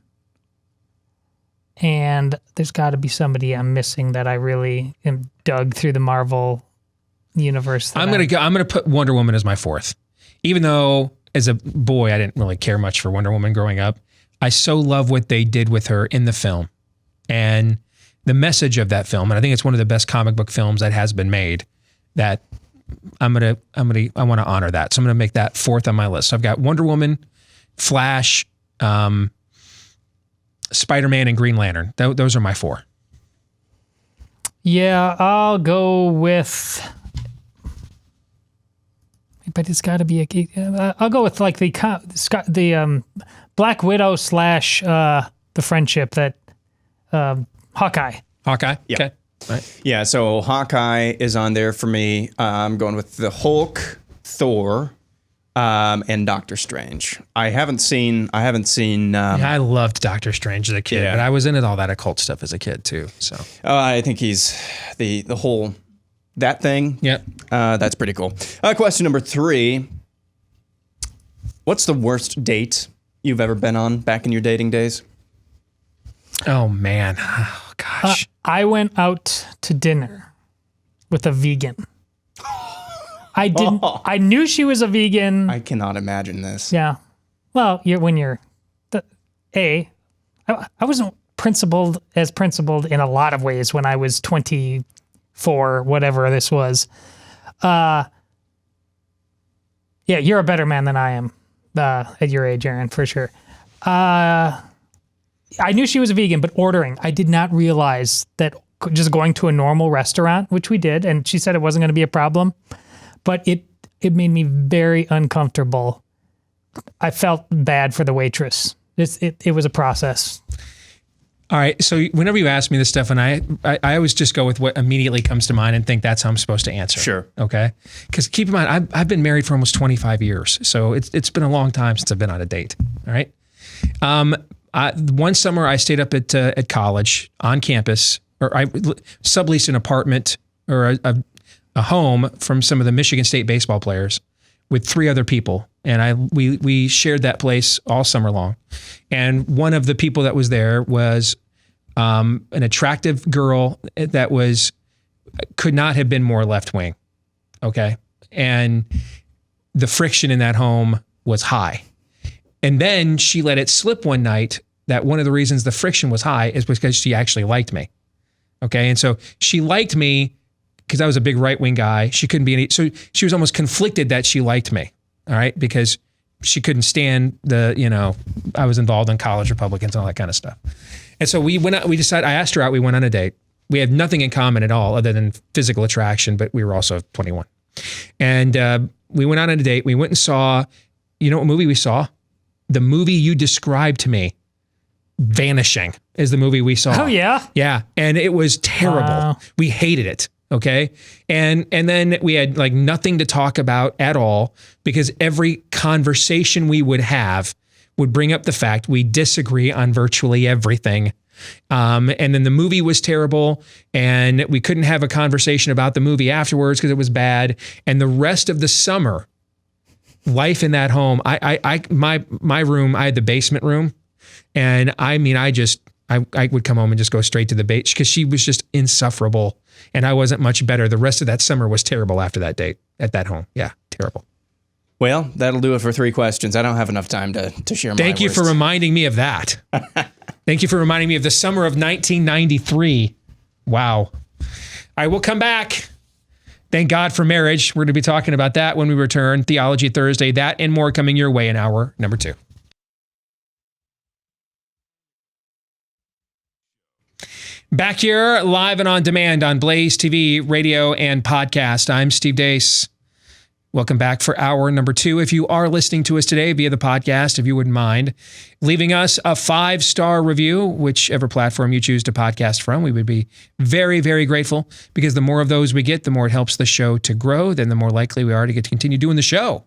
and there's got to be somebody I'm missing that I really am dug through the Marvel universe. I'm gonna put Wonder Woman as my fourth, even though as a boy I didn't really care much for Wonder Woman growing up. I so love what they did with her in the film, and the message of that film. And I think it's one of the best comic book films that has been made. That I want to honor that. So I'm gonna make that fourth on my list. So I've got Wonder Woman, Flash, Spider-Man, and Green Lantern. Those are my four. Yeah, I'll go with. But it's got to be I'll go with like the Black Widow / the friendship that Hawkeye. Hawkeye. Yeah. Okay. Right. Yeah. So Hawkeye is on there for me. I'm going with the Hulk, Thor, and Doctor Strange. I haven't seen. I loved Doctor Strange as a kid, but I was into all that occult stuff as a kid too. So I think he's the whole that thing. Yeah, that's pretty cool. Question number 3. What's the worst date you've ever been on back in your dating days? Oh man, oh gosh. I went out to dinner with a vegan. I didn't. I knew she was a vegan. I cannot imagine this. Yeah. Well, I wasn't principled in a lot of ways when I was 24, whatever this was. Yeah, you're a better man than I am at your age, Aaron, for sure. I knew she was a vegan, but ordering, I did not realize that just going to a normal restaurant, which we did, and she said it wasn't going to be a problem, but it made me very uncomfortable. I felt bad for the waitress. It was a process. All right. So whenever you ask me this stuff, and I always just go with what immediately comes to mind and think that's how I'm supposed to answer. Sure. Okay. Because keep in mind, I've been married for almost 25 years. So it's been a long time since I've been on a date. All right. One summer I stayed up at college on campus, or I subleased an apartment or a home from some of the Michigan State baseball players with 3 other people. And we shared that place all summer long. And one of the people that was there was an attractive girl that could not have been more left wing. Okay. And the friction in that home was high. And then she let it slip one night that one of the reasons the friction was high is because she actually liked me. Okay. And so she liked me because I was a big right-wing guy. She couldn't be so she was almost conflicted that she liked me. All right. Because she couldn't stand I was involved in college Republicans and all that kind of stuff. And so we went out, I asked her out, we went on a date. We had nothing in common at all other than physical attraction, but we were also 21. And we went out on a date. We went and saw, you know what movie we saw? The movie you described to me, Vanishing, is the movie we saw. Oh, yeah? Yeah. And it was terrible. Wow. We hated it. Okay. And then we had like nothing to talk about at all because every conversation we would have would bring up the fact we disagree on virtually everything. And then the movie was terrible and we couldn't have a conversation about the movie afterwards because it was bad. And the rest of the summer, life in that home, my room, I had the basement room. And I would come home and just go straight to the bait because she was just insufferable and I wasn't much better. The rest of that summer was terrible after that date at that home. Yeah, terrible. Well, that'll do it for 3 questions. I don't have enough time to share my Thank you for reminding me of that. Thank you for reminding me of the summer of 1993. Wow. I will come back. Thank God for marriage. We're going to be talking about that when we return. Theology Thursday, that and more coming your way in hour number 2. Back here, live and on demand on Blaze TV, radio, and podcast. I'm Steve Deace. Welcome back for hour number 2. If you are listening to us today via the podcast, if you wouldn't mind leaving us a 5-star review, whichever platform you choose to podcast from, we would be very, very grateful because the more of those we get, the more it helps the show to grow, then the more likely we are to get to continue doing the show,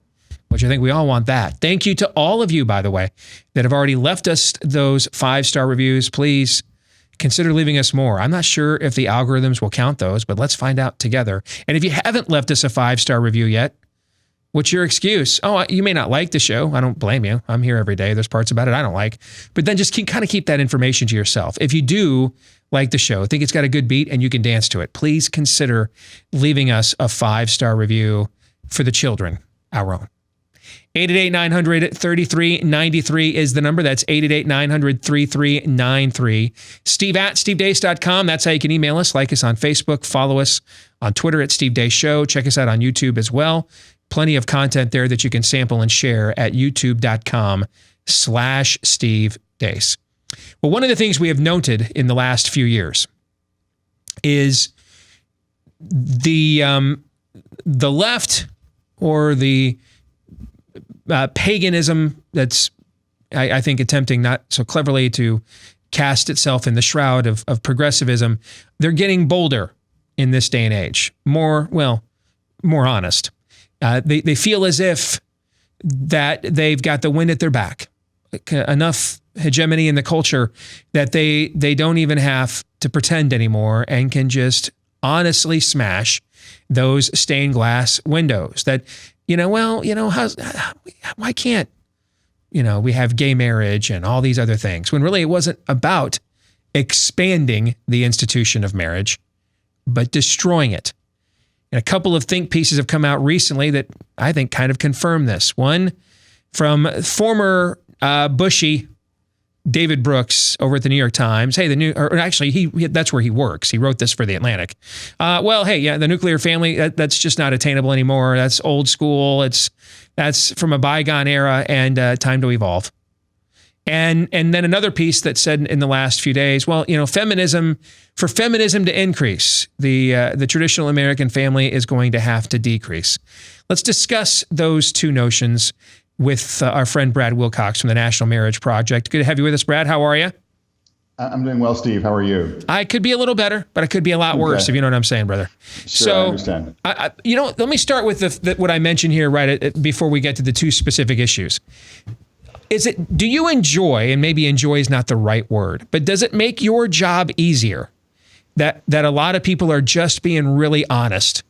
which I think we all want that. Thank you to all of you, by the way, that have already left us those 5-star reviews. Please consider leaving us more. I'm not sure if the algorithms will count those, but let's find out together. And if you haven't left us a 5-star review yet, What's your excuse? Oh, you may not like the show. I don't blame you. I'm here every day. There's parts about it I don't like. But then just keep that information to yourself. If you do like the show, think it's got a good beat and you can dance to it, please consider leaving us a 5-star review for the children, our own. 888-900-3393 is the number. That's 888-900-3393. Steve at stevedeace.com. That's how you can email us. Like us on Facebook. Follow us on Twitter at Steve Deace Show. Check us out on YouTube as well. Plenty of content there that you can sample and share at youtube.com/Steve Deace. Well, one of the things we have noted in the last few years is the left, or the paganism that's, I think, attempting not so cleverly to cast itself in the shroud of progressivism. They're getting bolder in this day and age, more honest. They feel as if that they've got the wind at their back, enough hegemony in the culture that they don't even have to pretend anymore and can just honestly smash those stained glass windows. That, why can't, we have gay marriage and all these other things, when really it wasn't about expanding the institution of marriage, but destroying it. And a couple of think pieces have come out recently that I think kind of confirm this. One from former Bushy David Brooks over at the New York Times. Hey, that's where he works. He wrote this for The Atlantic. The nuclear family, that's just not attainable anymore. That's old school. That's from a bygone era, and time to evolve. And then another piece that said in the last few days, feminism to increase, the traditional American family is going to have to decrease. Let's discuss those two notions with our friend Brad Wilcox from the National Marriage Project. Good to have you with us, Brad. How are you? I'm doing well, Steve. How are you? I could be a little better, but I could be a lot worse, if you know what I'm saying, brother. Sure, I understand. Let me start with what I mentioned here before we get to the two specific issues. Do you enjoy, and maybe enjoy is not the right word, but does it make your job easier that a lot of people are just being really honest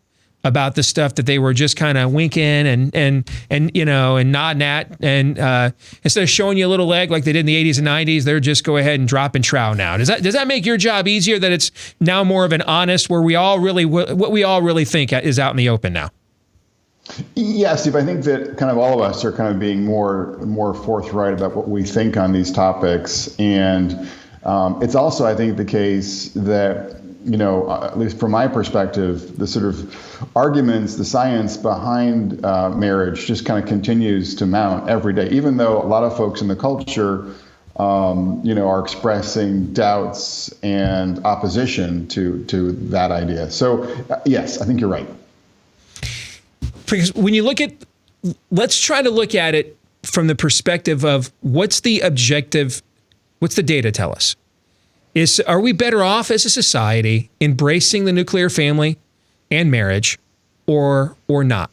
about the stuff that they were just kind of winking and nodding at, and instead of showing you a little leg like they did in the 80s and 90s, they're just go ahead and drop and trow now? Does that make your job easier, that it's now more of an honest, where what we all really think is out in the open now? Yeah, Steve, I think that kind of all of us are kind of being more forthright about what we think on these topics. And it's also, I think, the case that, at least from my perspective, the sort of arguments, the science behind marriage just kind of continues to mount every day, even though a lot of folks in the culture, are expressing doubts and opposition to that idea. So, yes, I think you're right. Because when you let's try to look at it from the perspective of what's the data tell us? Are we better off as a society embracing the nuclear family and marriage, or not?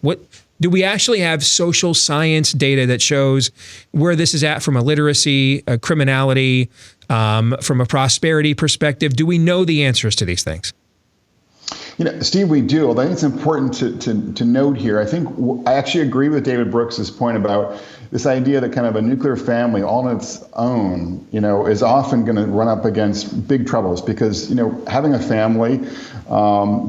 Do we actually have social science data that shows where this is at from a literacy, a criminality, from a prosperity perspective? Do we know the answers to these things? Steve, we do. I think it's important to note here. I think I actually agree with David Brooks's point about this idea that kind of a nuclear family all on its own, is often going to run up against big troubles, because, having a family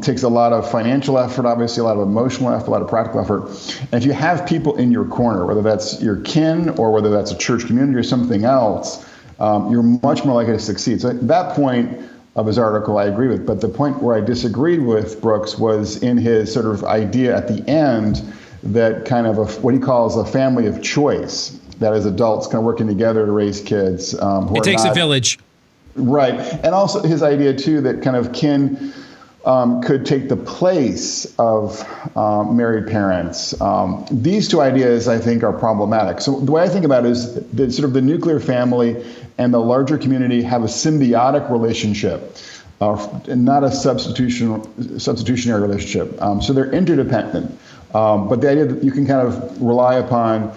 takes a lot of financial effort, obviously a lot of emotional effort, a lot of practical effort. And if you have people in your corner, whether that's your kin or whether that's a church community or something else, you're much more likely to succeed. So at that point of his article, I agree with. But the point where I disagreed with Brooks was in his sort of idea at the end that kind of what he calls a family of choice, that is adults kind of working together to raise kids. It takes a village. Right. And also his idea, too, that kind of kin could take the place of married parents. These two ideas, I think, are problematic. So the way I think about it is that sort of the nuclear family and the larger community have a symbiotic relationship, and not a substitutionary relationship. So they're interdependent. But the idea that you can kind of rely upon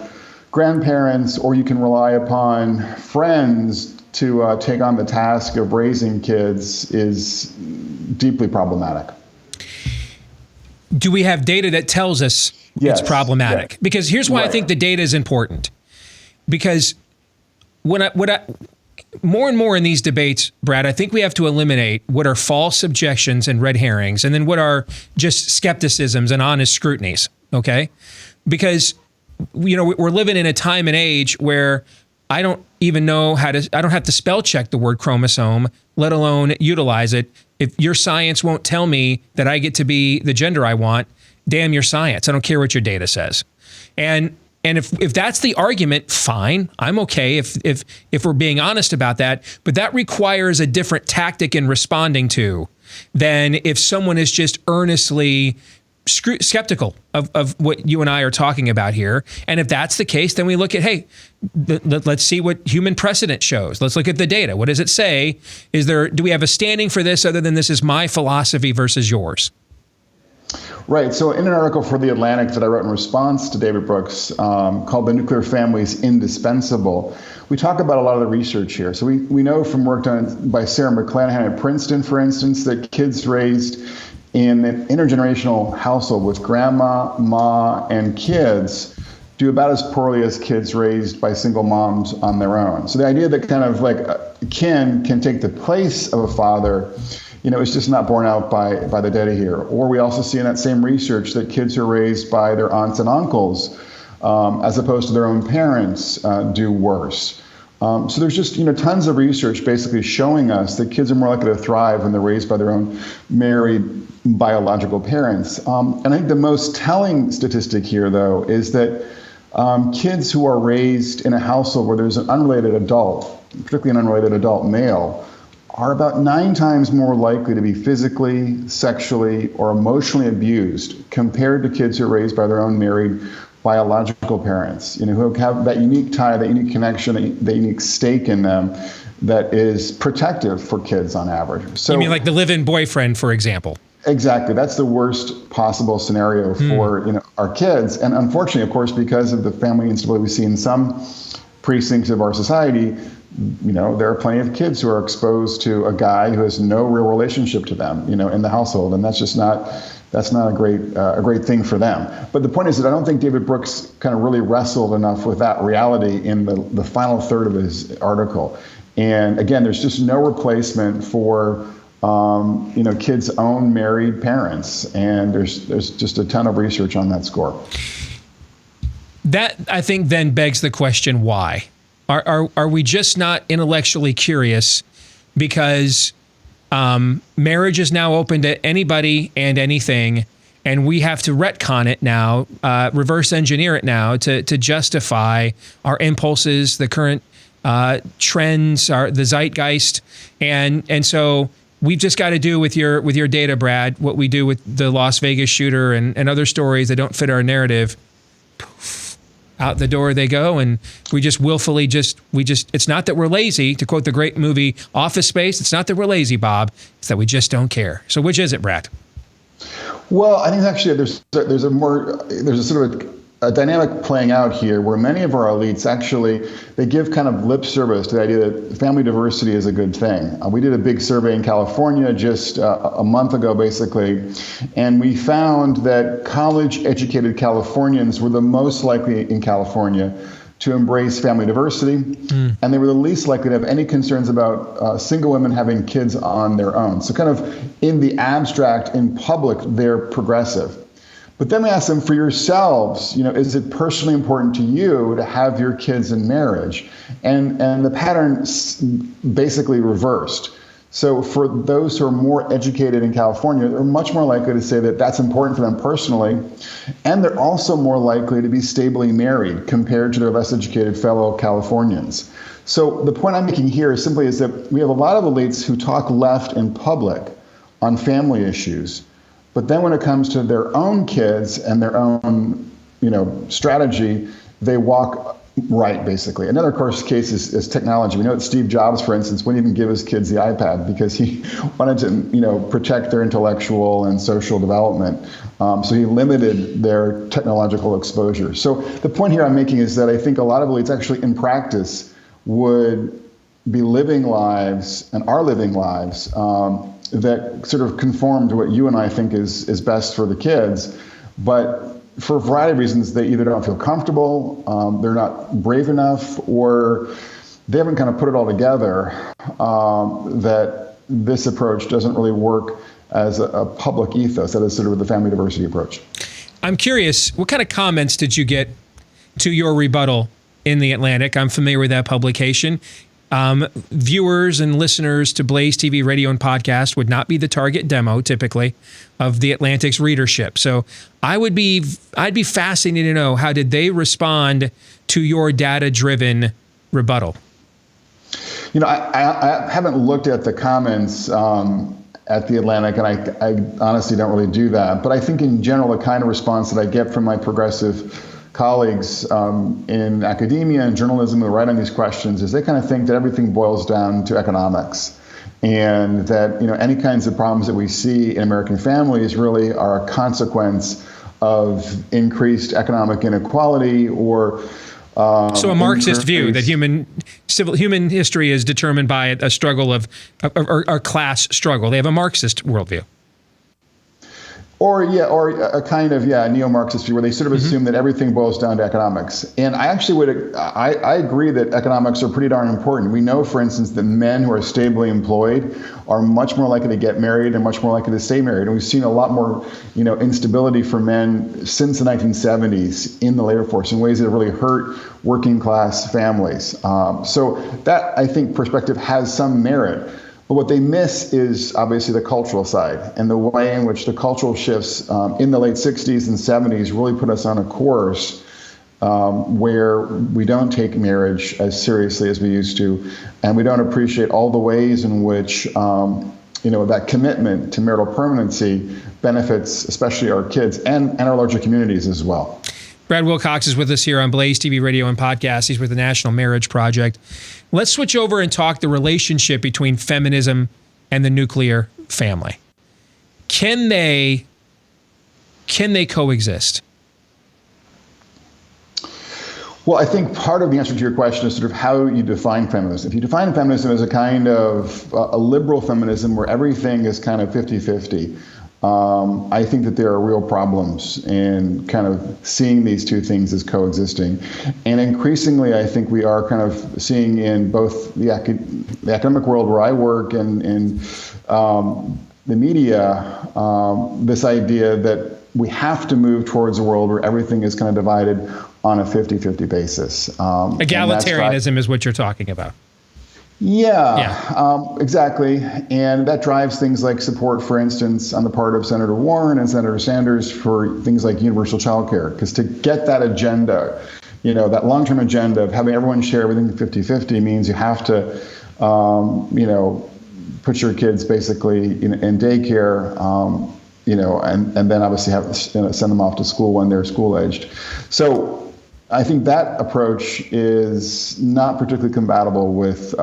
grandparents, or you can rely upon friends to take on the task of raising kids, is deeply problematic. Do we have data that tells us Yes. it's problematic. Yeah. Because here's why I Right. think the data is important. Because more and more in these debates, Brad, I think we have to eliminate what are false objections and red herrings, and then what are just skepticisms and honest scrutinies. Okay, because we're living in a time and age where I don't even know I don't have to spell check the word chromosome, let alone utilize it. If your science won't tell me that I get to be the gender I want, damn your science. I don't care what your data says. And if that's the argument, fine. I'm okay if we're being honest about that. But that requires a different tactic in responding to than if someone is just earnestly skeptical of what you and I are talking about here. And if that's the case, then we look at, hey, let's see what human precedent shows. Let's look at the data. What does it say? Do we have a standing for this other than this is my philosophy versus yours? Right. So in an article for The Atlantic that I wrote in response to David Brooks called "The Nuclear Family is Indispensable," we talk about a lot of the research here. So we know from work done by Sarah McClanahan at Princeton, for instance, that kids raised in an intergenerational household with grandma, ma, and kids do about as poorly as kids raised by single moms on their own. So the idea that kind of like kin can take the place of a father, it's just not borne out by the data here. Or we also see in that same research that kids who are raised by their aunts and uncles, as opposed to their own parents, do worse. So there's just tons of research basically showing us that kids are more likely to thrive when they're raised by their own married biological parents. And I think the most telling statistic here, though, is that kids who are raised in a household where there's an unrelated adult, particularly an unrelated adult male, are about 9 times more likely to be physically, sexually, or emotionally abused compared to kids who are raised by their own married biological parents, who have that unique tie, that unique connection, that unique stake in them that is protective for kids on average. So, you mean like the live-in boyfriend, for example? Exactly. That's the worst possible scenario for our kids. And unfortunately, of course, because of the family instability we see in some precincts of our society, there are plenty of kids who are exposed to a guy who has no real relationship to them, in the household, and that's not a great thing for them. But the point is that I don't think David Brooks kind of really wrestled enough with that reality in the final third of his article. And again, there's just no replacement for kids' own married parents, and there's just a ton of research on that score. That, I think, then begs the question, why? Are we just not intellectually curious because marriage is now open to anybody and anything, and we have to retcon it now, reverse engineer it now to justify our impulses, the current trends, the zeitgeist, and so we've just got to do with your data, Brad, what we do with the Las Vegas shooter and other stories that don't fit our narrative. Poof. Out the door they go, and we just willfully it's not that we're lazy, to quote the great movie Office Space, it's not that we're lazy, Bob, it's that we just don't care. So which is it, Brad? Well, I think actually there's a sort of a dynamic playing out here where many of our elites actually, they give kind of lip service to the idea that family diversity is a good thing. We did a big survey in California just a month ago, basically, and we found that college-educated Californians were the most likely in California to embrace family diversity, and they were the least likely to have any concerns about single women having kids on their own. So kind of in the abstract, in public, they're progressive. But then we ask them, for yourselves, is it personally important to you to have your kids in marriage? And the pattern basically reversed. So for those who are more educated in California, they're much more likely to say that that's important for them personally. And they're also more likely to be stably married compared to their less educated fellow Californians. So the point I'm making here is that we have a lot of elites who talk left in public on family issues. But then when it comes to their own kids and their own, strategy, they walk right, basically. Another, of course, case is technology. We know that Steve Jobs, for instance, wouldn't even give his kids the iPad because he wanted to, protect their intellectual and social development. So he limited their technological exposure. So the point here I'm making is that I think a lot of elites actually, in practice, would be living lives and are living lives that sort of conform to what you and I think is best for the kids, but for a variety of reasons, they either don't feel comfortable, they're not brave enough, or they haven't kind of put it all together that this approach doesn't really work as a public ethos. That is sort of the family diversity approach. I'm curious, what kind of comments did you get to your rebuttal in The Atlantic? I'm familiar with that publication. Viewers and listeners to Blaze TV, radio, and podcast would not be the target demo, typically, of The Atlantic's readership. So I'd be fascinated to know, how did they respond to your data-driven rebuttal? You know, I haven't looked at the comments at The Atlantic, and I honestly don't really do that. But I think in general, the kind of response that I get from my progressive colleagues in academia and journalism who write on these questions is they kind of think that everything boils down to economics, and that, you know, any kinds of problems that we see in American families really are a consequence of increased economic inequality or so a Marxist view that human history is determined by a struggle of a class struggle. They have a Marxist worldview. Or a kind of neo-Marxist view where they sort of assume that everything boils down to economics. And I actually I agree that economics are pretty darn important. We know, for instance, that men who are stably employed are much more likely to get married and much more likely to stay married. And we've seen a lot more, instability for men since the 1970s in the labor force in ways that have really hurt working class families. So that, I think, perspective has some merit. But what they miss is obviously the cultural side and the way in which the cultural shifts in the late 60s and 70s really put us on a course where we don't take marriage as seriously as we used to, and we don't appreciate all the ways in which that commitment to marital permanency benefits especially our kids and our larger communities as well. Brad Wilcox is with us here on Blaze TV, radio, and podcast. He's with the National Marriage Project. Let's switch over and talk the relationship between feminism and the nuclear family. Can they coexist? Well, I think part of the answer to your question is sort of how you define feminism. If you define feminism as a kind of a liberal feminism where everything is kind of 50-50, I think that there are real problems in kind of seeing these two things as coexisting. And increasingly, I think we are kind of seeing in both the academic world where I work and in the media, this idea that we have to move towards a world where everything is kind of divided on a 50-50 basis. Egalitarianism is what you're talking about. Yeah. Exactly. And that drives things like support, for instance, on the part of Senator Warren and Senator Sanders for things like universal child care. Because to get that agenda, that long-term agenda of having everyone share everything 50-50 means you have to, put your kids basically in daycare, and then obviously have to send them off to school when they're school-aged. So I think that approach is not particularly compatible with,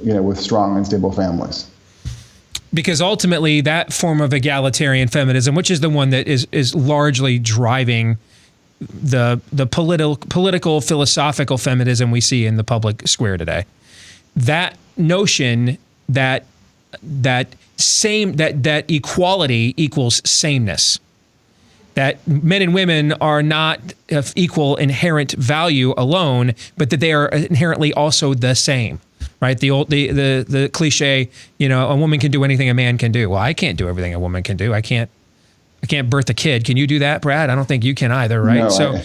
with strong and stable families. Because ultimately, that form of egalitarian feminism, which is the one that is largely driving the political, philosophical feminism we see in the public square today, that notion that equality equals sameness. That men and women are not of equal inherent value alone, but that they are inherently also the same, right? The cliche, a woman can do anything a man can do. Well, I can't do everything a woman can do. I can't birth a kid. Can you do that, Brad? I don't think you can either, right? No,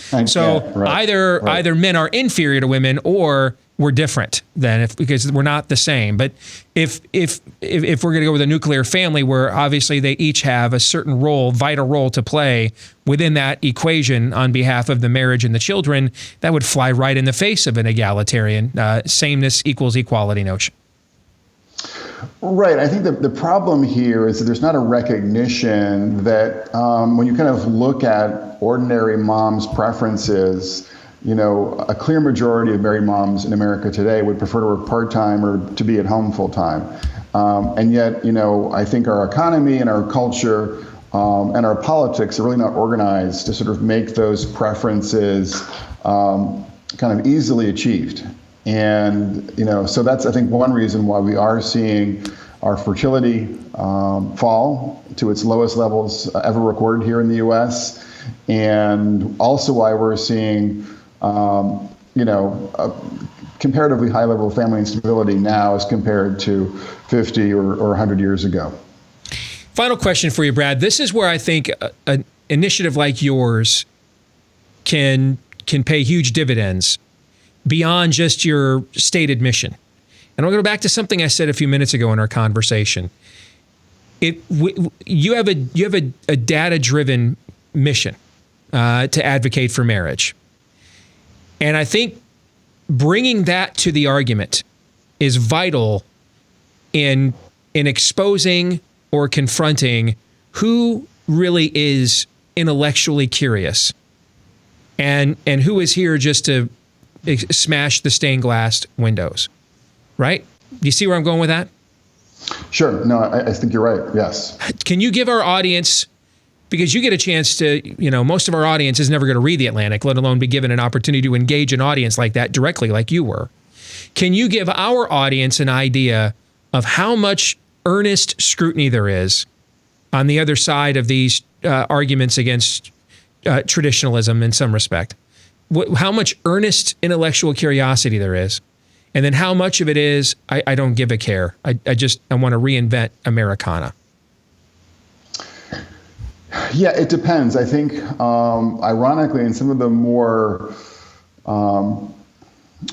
Either men are inferior to women or we're different because we're not the same. But if we're going to go with a nuclear family where obviously they each have a certain role, vital role to play within that equation on behalf of the marriage and the children, that would fly right in the face of an egalitarian sameness equals equality notion. Right. I think the problem here is that there's not a recognition that when you kind of look at ordinary moms' preferences, a clear majority of married moms in America today would prefer to work part-time or to be at home full-time. And yet, I think our economy and our culture and our politics are really not organized to sort of make those preferences kind of easily achieved. And, so that's, I think, one reason why we are seeing our fertility fall to its lowest levels ever recorded here in the U.S. and also why we're seeing, a comparatively high level of family instability now as compared to 50 or 100 years ago. Final question for you, Brad. This is where I think an initiative like yours can pay huge dividends beyond just your stated mission. And I'll go back to something I said a few minutes ago in our conversation. You have a data-driven mission to advocate for marriage. And I think bringing that to the argument is vital in exposing or confronting who really is intellectually curious and who is here just to smash the stained glass windows, right? Do you see where I'm going with that? Sure. No, I think you're right. Yes. Can you give our audience, because you get a chance to, most of our audience is never going to read The Atlantic, let alone be given an opportunity to engage an audience like that directly, like you were. Can you give our audience an idea of how much earnest scrutiny there is on the other side of these arguments against traditionalism in some respect? How much earnest intellectual curiosity there is? And then how much of it is, I don't give a care. I want to reinvent Americana. Yeah, it depends. I think, ironically, in some of the more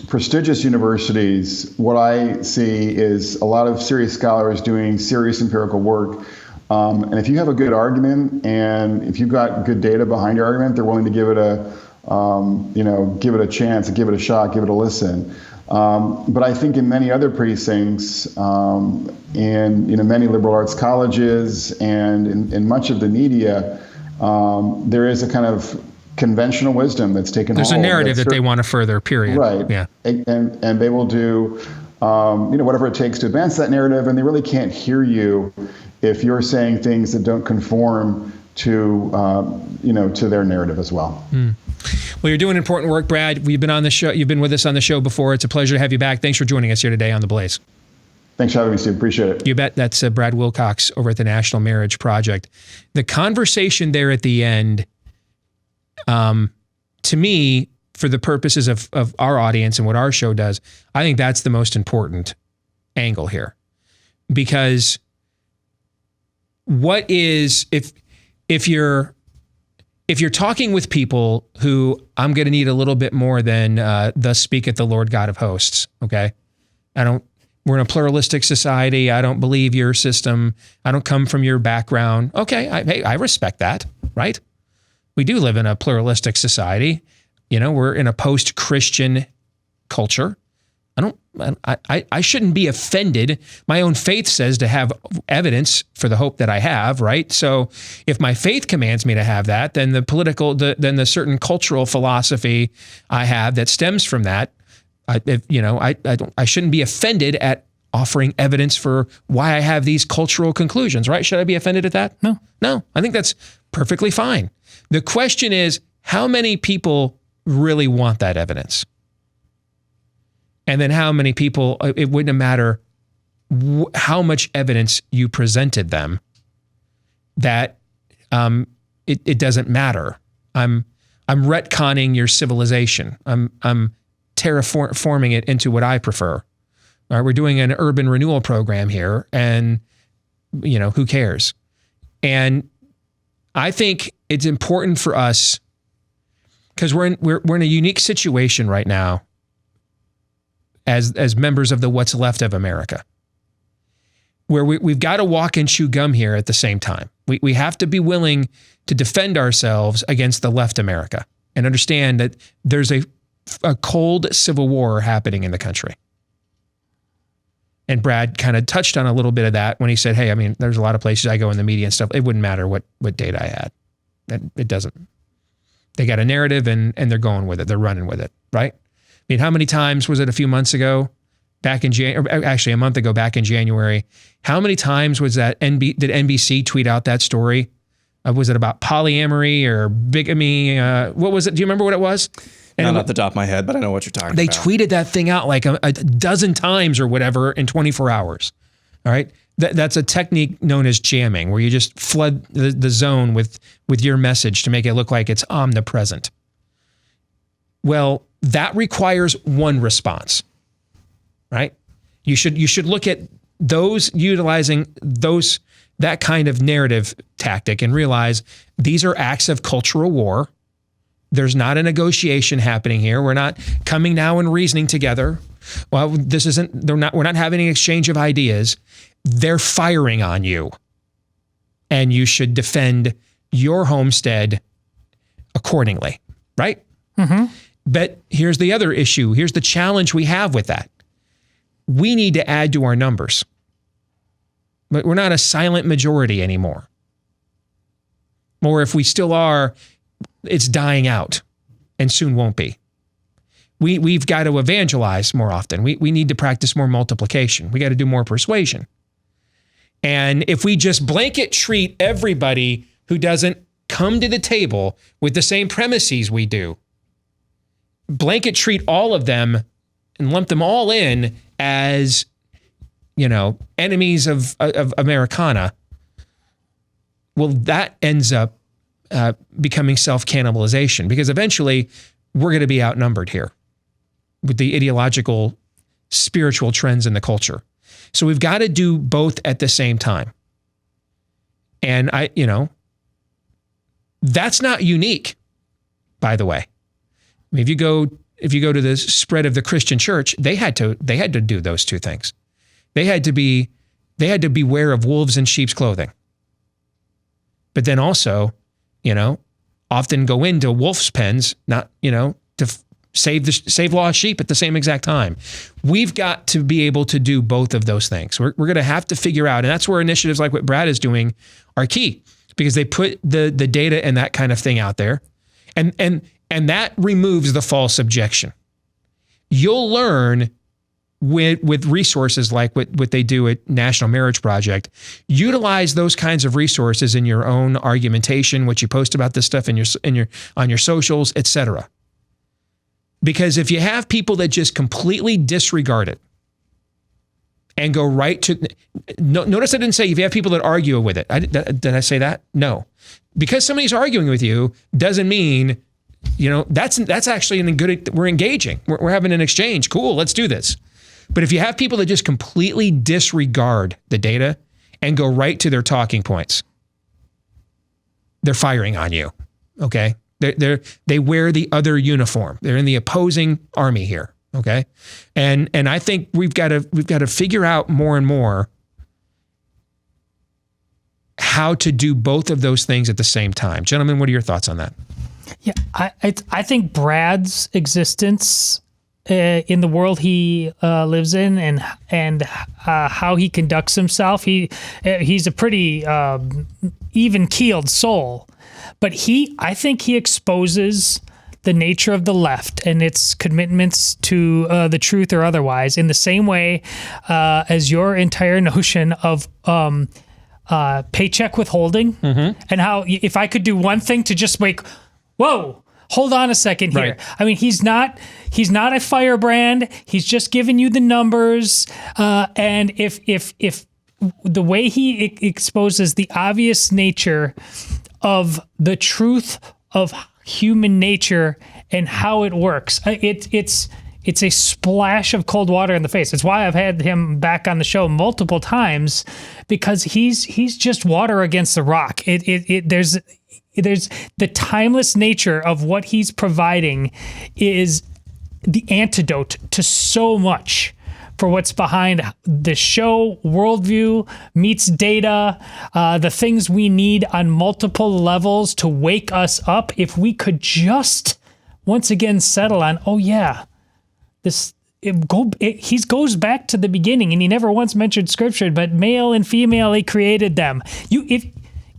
prestigious universities, what I see is a lot of serious scholars doing serious empirical work. And if you have a good argument and if you've got good data behind your argument, they're willing to give it a chance, give it a shot, give it a listen. But I think in many other precincts, in many liberal arts colleges and in much of the media, there is a kind of conventional wisdom that's taken hold. There's a narrative that they want to further, period. Right. Yeah. And they will do, whatever it takes to advance that narrative, and they really can't hear you if you're saying things that don't conform to, to their narrative as well. Mm. Well, you're doing important work, Brad. We've been on the show. You've been with us on the show before. It's a pleasure to have you back. Thanks for joining us here today on The Blaze. Thanks for having me, Steve. Appreciate it. You bet. That's Brad Wilcox over at the National Marriage Project. The conversation there at the end, to me, for the purposes of our audience and what our show does, I think that's the most important angle here. Because what is, if you're talking with people who I'm going to need a little bit more than thus speaketh the Lord God of hosts, okay? We're in a pluralistic society. I don't believe your system. I don't come from your background. Okay, I respect that, right? We do live in a pluralistic society. We're in a post-Christian culture. I shouldn't be offended. My own faith says to have evidence for the hope that I have, right? So if my faith commands me to have that, then the certain cultural philosophy I have that stems from that, I shouldn't be offended at offering evidence for why I have these cultural conclusions, right? Should I be offended at that? No, I think that's perfectly fine. The question is, how many people really want that evidence? And then how many people, it wouldn't matter how much evidence you presented them, that it doesn't matter. I'm retconning your civilization. I'm terraforming it into what I prefer. All right, we're doing an urban renewal program here, and who cares? And I think it's important for us, because we're in a unique situation right now as members of the what's left of America, where we've got to walk and chew gum here at the same time. We have to be willing to defend ourselves against the left America and understand that there's a cold civil war happening in the country. And Brad kind of touched on a little bit of that when he said, hey, there's a lot of places I go in the media and stuff. It wouldn't matter what data I had. It doesn't. They got a narrative and they're going with it. They're running with it, right? How many times was it a few months ago, back in actually a month ago, back in January? How many times was that did NBC tweet out that story? Was it about polyamory or bigamy? What was it? Do you remember what it was? Not off the top of my head, but I know what you're talking about. They tweeted that thing out like a dozen times or whatever in 24 hours. All right. That's a technique known as jamming, where you just flood the zone with your message to make it look like it's omnipresent. Well, that requires one response, right? You should look at those utilizing that kind of narrative tactic and realize these are acts of cultural war. There's not a negotiation happening here. We're not coming now and reasoning together. Well, we're not having an exchange of ideas. They're firing on you. And you should defend your homestead accordingly, right? Mm-hmm. But here's the other issue. Here's the challenge we have with that. We need to add to our numbers. But we're not a silent majority anymore. Or if we still are, it's dying out and soon won't be. We've got to evangelize more often. We need to practice more multiplication. We got to do more persuasion. And if we just blanket treat everybody who doesn't come to the table with the same premises we do, blanket treat all of them and lump them all in as, enemies of Americana, well, that ends up becoming self-cannibalization, because eventually we're going to be outnumbered here with the ideological, spiritual trends in the culture. So we've got to do both at the same time. And that's not unique, by the way. I mean, if you go to the spread of the Christian church, they had to do those two things. They had to beware of wolves in sheep's clothing. But then also, often go into wolf's pens, not, to save lost sheep at the same exact time. We've got to be able to do both of those things. We're going to have to figure out, and that's where initiatives like what Brad is doing are key, because they put the data and that kind of thing out there, and that removes the false objection. You'll learn with resources like what they do at National Marriage Project. Utilize those kinds of resources in your own argumentation, what you post about this stuff on your socials, etc. Because if you have people that just completely disregard it and go right to, notice I didn't say if you have people that argue with it. Did I say that? No. Because somebody's arguing with you doesn't mean, that's actually we're engaging. We're having an exchange. Cool, let's do this. But if you have people that just completely disregard the data and go right to their talking points, they're firing on you, okay? They wear the other uniform. They're in the opposing army here, okay? And I think we've got to figure out more and more how to do both of those things at the same time. Gentlemen, what are your thoughts on that? Yeah, I think Brad's existence in the world he lives in and how he conducts himself, he's a pretty even-keeled soul. But I think he exposes the nature of the left and its commitments to the truth or otherwise in the same way as your entire notion of paycheck withholding, and how if I could do one thing to just whoa, hold on a second here. Right. I mean, he's not a firebrand. He's just giving you the numbers. And if the way he exposes the obvious nature of the truth of human nature and how it works, it's a splash of cold water in the face. It's why I've had him back on the show multiple times, because he's just water against the rock. There's the timeless nature of what he's providing is the antidote to so much for what's behind the show. Worldview meets data, the things we need on multiple levels to wake us up. If we could just once again settle on, he goes back to the beginning, and he never once mentioned scripture, but male and female, he created them.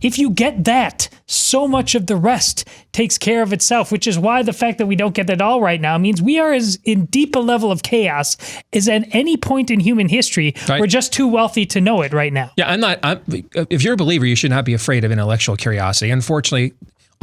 If you get that, so much of the rest takes care of itself, which is why the fact that we don't get that all right now means we are as in deep a level of chaos as at any point in human history. Right. We're just too wealthy to know it right now. Yeah, if you're a believer, you should not be afraid of intellectual curiosity. Unfortunately,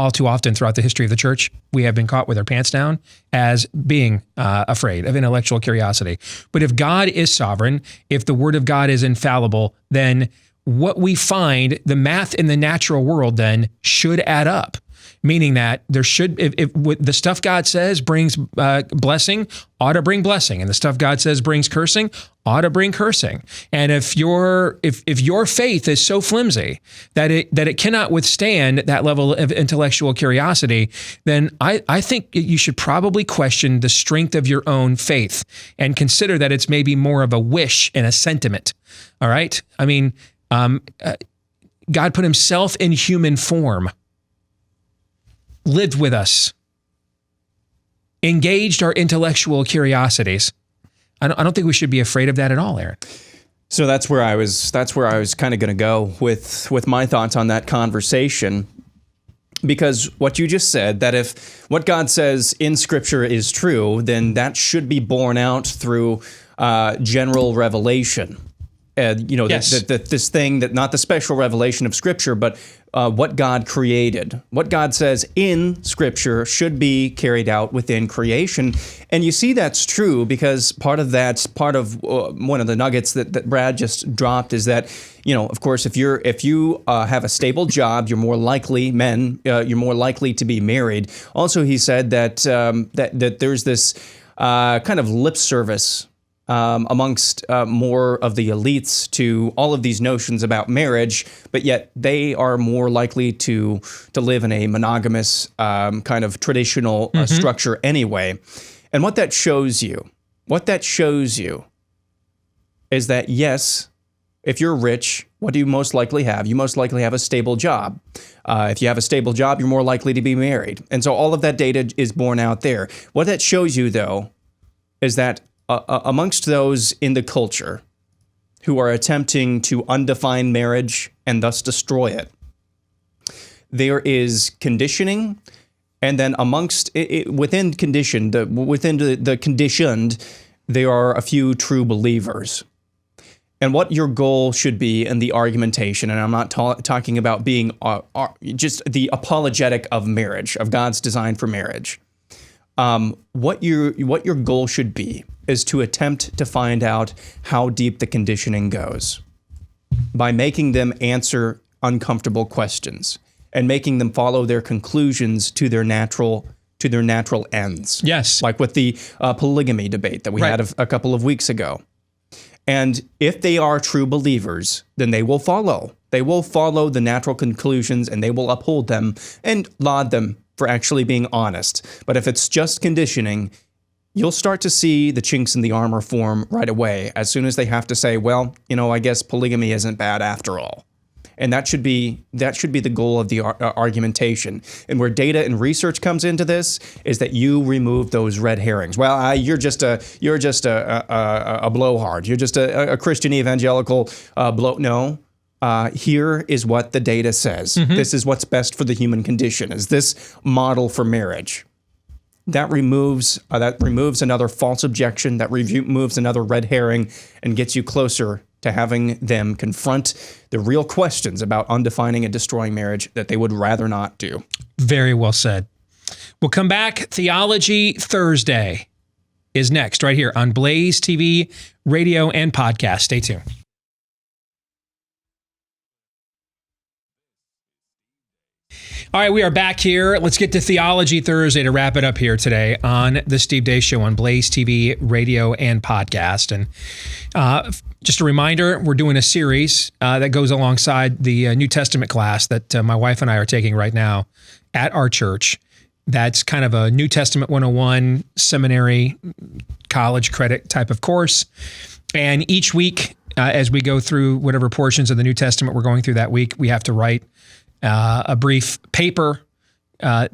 all too often throughout the history of the church, we have been caught with our pants down as being afraid of intellectual curiosity. But if God is sovereign, if the word of God is infallible, then what we find, the math in the natural world then should add up. Meaning that there should, if the stuff God says brings blessing, ought to bring blessing, and the stuff God says brings cursing, ought to bring cursing. And if your faith is so flimsy that it cannot withstand that level of intellectual curiosity, then I think you should probably question the strength of your own faith and consider that it's maybe more of a wish and a sentiment. All right, I mean, God put Himself in human form, lived with us, engaged our intellectual curiosities. I don't think we should be afraid of that at all, Aaron. So that's where I was kind of going to go with my thoughts on that conversation. Because what you just said, that if what God says in Scripture is true, then that should be borne out through general revelation. Yes. This thing that not the special revelation of Scripture, but what God created, what God says in Scripture should be carried out within creation. And you see that's true because part of one of the nuggets that Brad just dropped is that, of course, if you have a stable job, you're more likely, you're more likely to be married. Also, he said that that there's this kind of lip service amongst more of the elites to all of these notions about marriage, but yet they are more likely to live in a monogamous kind of traditional structure anyway. And what that shows you is that, yes, if you're rich, what do you most likely have? You most likely have a stable job. If you have a stable job, you're more likely to be married. And so all of that data is borne out there. What that shows you, though, is that amongst those in the culture who are attempting to undefine marriage and thus destroy it, there is conditioning, and then within the conditioned, there are a few true believers. And what your goal should be in the argumentation, and I'm not talking about being just the apologetic of marriage, of God's design for marriage. What your goal should be is to attempt to find out how deep the conditioning goes by making them answer uncomfortable questions and making them follow their conclusions to their natural ends. Yes. Like with the polygamy debate that we had a couple of weeks ago. And if they are true believers, then they will follow. They will follow the natural conclusions and they will uphold them and laud them for actually being honest. But if it's just conditioning, you'll start to see the chinks in the armor form right away as soon as they have to say, well, I guess polygamy isn't bad after all. And that should be the goal of the argumentation. And where data and research comes into this is that you remove those red herrings. Well, you're just a blowhard. You're just a Christian evangelical blow. No. Here is what the data says. Mm-hmm. This is what's best for the human condition. Is this model for marriage? That removes another false objection. That removes another red herring and gets you closer to having them confront the real questions about undefining and destroying marriage that they would rather not do. Very well said. We'll come back. Theology Thursday is next right here on Blaze TV, radio, and podcast. Stay tuned. All right, we are back here. Let's get to Theology Thursday to wrap it up here today on The Steve Deace Show on Blaze TV, radio, and podcast. And just a reminder, we're doing a series that goes alongside the New Testament class that my wife and I are taking right now at our church. That's kind of a New Testament 101 seminary, college credit type of course. And each week, as we go through whatever portions of the New Testament we're going through that week, we have to write a brief paper, and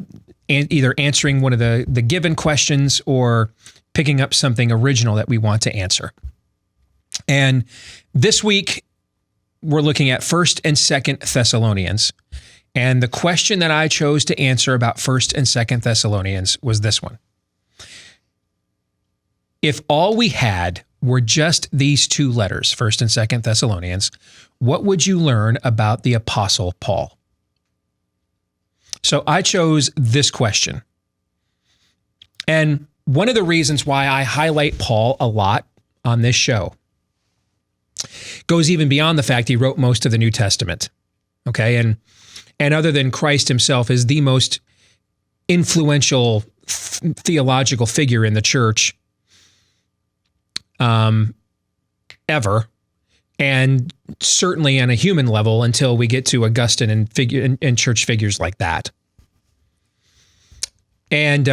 either answering one of the given questions or picking up something original that we want to answer. And this week, we're looking at 1st and 2nd Thessalonians. And the question that I chose to answer about 1st and 2nd Thessalonians was this one. If all we had were just these two letters, 1st and 2nd Thessalonians, what would you learn about the Apostle Paul? So I chose this question. And one of the reasons why I highlight Paul a lot on this show goes even beyond the fact he wrote most of the New Testament. Okay. And other than Christ himself is the most influential theological figure in the church ever. And certainly on a human level until we get to Augustine and church figures like that. And,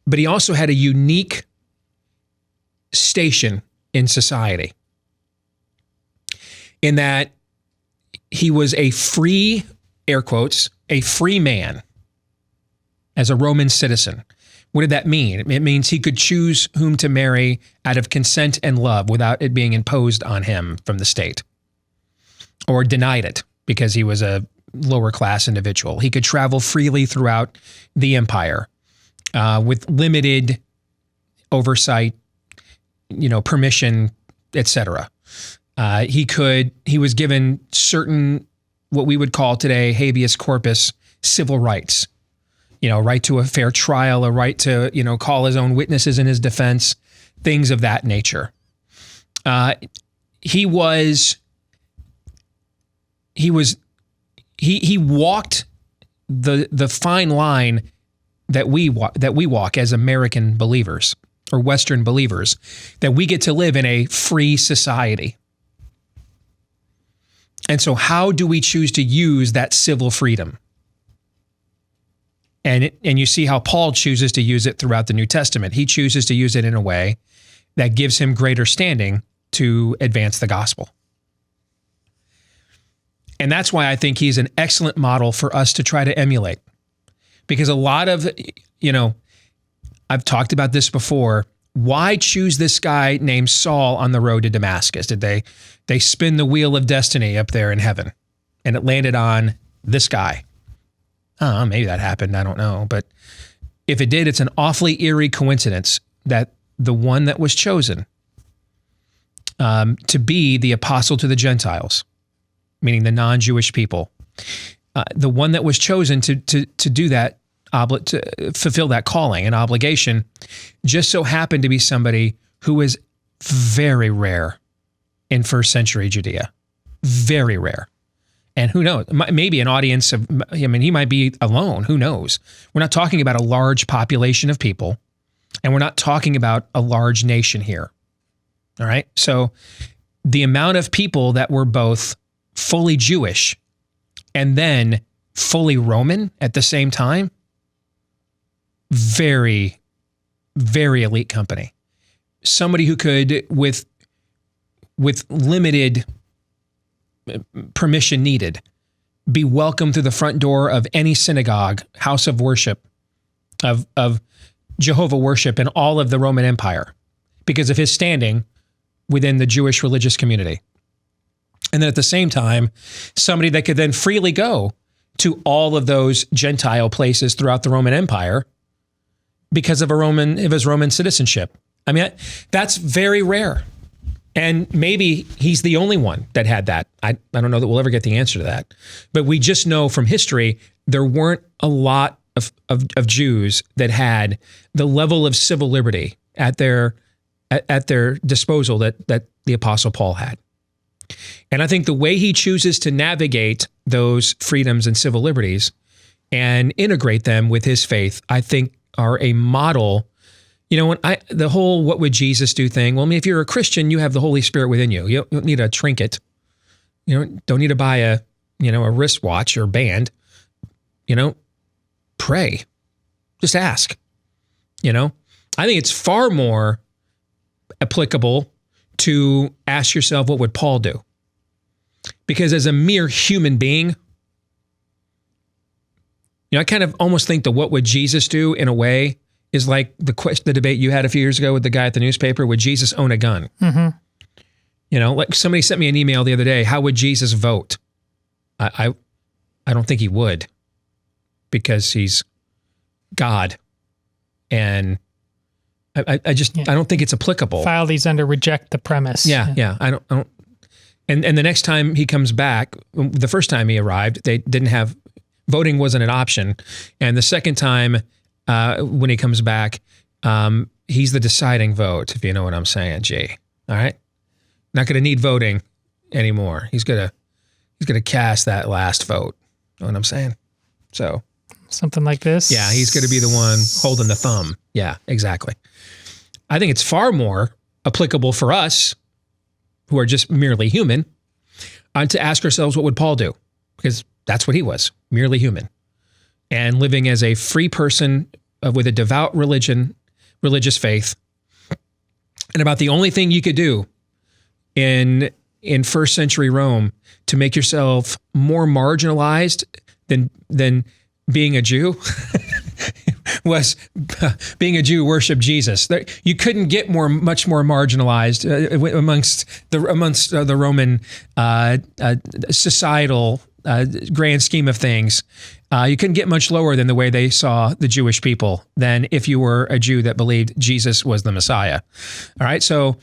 but he also had a unique station in society in that he was a free, air quotes, a free man as a Roman citizen. What did that mean? It means he could choose whom to marry out of consent and love without it being imposed on him from the state or denied it because he was a lower class individual. He could travel freely throughout the empire with limited oversight, permission, etc. He was given certain, what we would call today, habeas corpus civil rights. Right to a fair trial, a right to, call his own witnesses in his defense, things of that nature. He walked the fine line that we walk as American believers or Western believers, that we get to live in a free society. And so how do we choose to use that civil freedom? And you see how Paul chooses to use it throughout the New Testament. He chooses to use it in a way that gives him greater standing to advance the gospel. And that's why I think he's an excellent model for us to try to emulate. Because a lot of, I've talked about this before. Why choose this guy named Saul on the road to Damascus? Did they spin the wheel of destiny up there in heaven and it landed on this guy? Maybe that happened. I don't know. But if it did, it's an awfully eerie coincidence that the one that was chosen to be the apostle to the Gentiles, meaning the non-Jewish people, the one that was chosen to do that, to fulfill that calling and obligation, just so happened to be somebody who was very rare in first century Judea. Very rare. And who knows, maybe an audience of, he might be alone. Who knows? We're not talking about a large population of people, and we're not talking about a large nation here. All right. So the amount of people that were both fully Jewish and then fully Roman at the same time, very, very elite company. Somebody who could, with limited permission needed, be welcomed through the front door of any synagogue, house of worship, of Jehovah worship in all of the Roman Empire because of his standing within the Jewish religious community. And then at the same time, somebody that could then freely go to all of those Gentile places throughout the Roman Empire because of his Roman citizenship. That's very rare. And maybe he's the only one that had that. I don't know that we'll ever get the answer to that. But we just know from history, there weren't a lot of Jews that had the level of civil liberty at their disposal that the Apostle Paul had. And I think the way he chooses to navigate those freedoms and civil liberties and integrate them with his faith, I think are a model. The whole "what would Jesus do" thing. Well, if you're a Christian, you have the Holy Spirit within you. You don't need a trinket. You don't need to buy a wristwatch or band. Pray. Just ask. I think it's far more applicable to ask yourself, what would Paul do? Because as a mere human being, I kind of almost think the "what would Jesus do" in a way is like the debate you had a few years ago with the guy at the newspaper. Would Jesus own a gun? Mm-hmm. Like somebody sent me an email the other day. How would Jesus vote? I don't think he would, because he's God, and I don't think it's applicable. File these under reject the premise. Yeah. I don't. And the next time he comes back, the first time he arrived, they didn't have voting wasn't an option. And the second time, when he comes back, he's the deciding vote, if you know what I'm saying, G. All right? Not going to need voting anymore. He's going to cast that last vote. Know what I'm saying? So something like this. Yeah, he's going to be the one holding the thumb. Yeah, exactly. I think it's far more applicable for us who are just merely human to ask ourselves, what would Paul do? Because that's what he was, merely human. And living as a free person with a devout religious faith. And about the only thing you could do in first century Rome to make yourself more marginalized than being a Jew was being a Jew worshiped Jesus. You couldn't get much more marginalized amongst the Roman societal grand scheme of things. You couldn't get much lower than the way they saw the Jewish people than if you were a Jew that believed Jesus was the Messiah. All right, so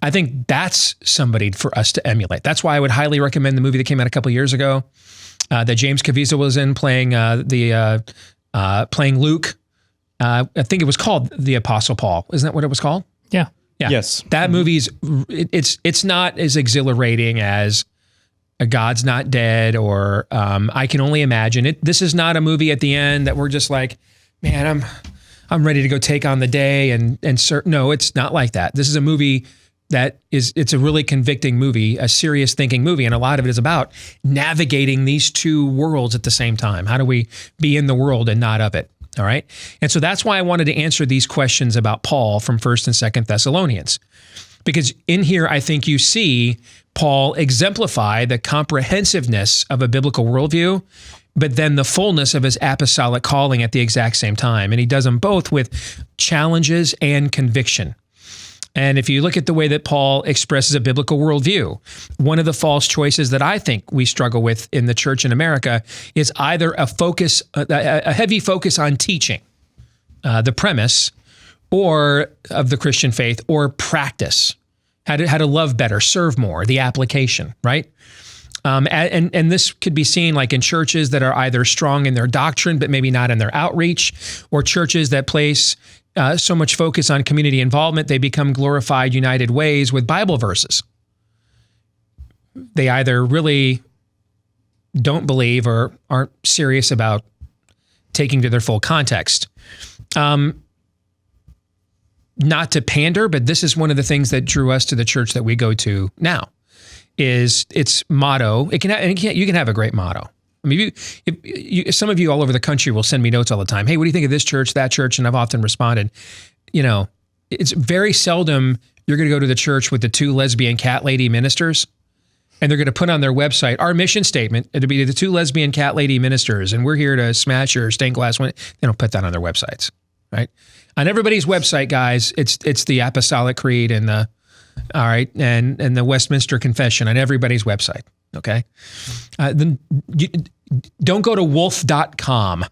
I think that's somebody for us to emulate. That's why I would highly recommend the movie that came out a couple years ago that James Caviezel was in, playing Luke. I think it was called The Apostle Paul. Isn't that what it was called? Yeah. Yeah. Yes. That movie's it's not as exhilarating as A God's Not Dead or I Can Only Imagine. This is not a movie at the end that we're just like, man, I'm ready to go take on the day and no, it's not like that. This is a movie it's a really convicting movie, a serious thinking movie, and a lot of it is about navigating these two worlds at the same time. How do we be in the world and not of it? All right. And so that's why I wanted to answer these questions about Paul from 1st and 2nd Thessalonians. Because in here, I think you see Paul exemplify the comprehensiveness of a biblical worldview, but then the fullness of his apostolic calling at the exact same time. And he does them both with challenges and conviction. And if you look at the way that Paul expresses a biblical worldview, one of the false choices that I think we struggle with in the church in America is either a heavy focus on teaching, the premise, or of the Christian faith, or practice, how to love better, serve more, the application, right? And this could be seen like in churches that are either strong in their doctrine, but maybe not in their outreach, or churches that place so much focus on community involvement, they become glorified United Ways with Bible verses. They either really don't believe or aren't serious about taking to their full context. Not to pander, but this is one of the things that drew us to the church that we go to now. Is its motto? You can have a great motto. I mean, some of you all over the country will send me notes all the time. Hey, what do you think of this church, that church? And I've often responded, it's very seldom you're going to go to the church with the 2 lesbian cat lady ministers, and they're going to put on their website our mission statement. It'll be the 2 lesbian cat lady ministers, and we're here to smash your stained glass window. They don't put that on their websites, right? On everybody's website, guys, it's the Apostolic Creed and the and the Westminster Confession on everybody's website. Okay. Then don't go to wolf.com.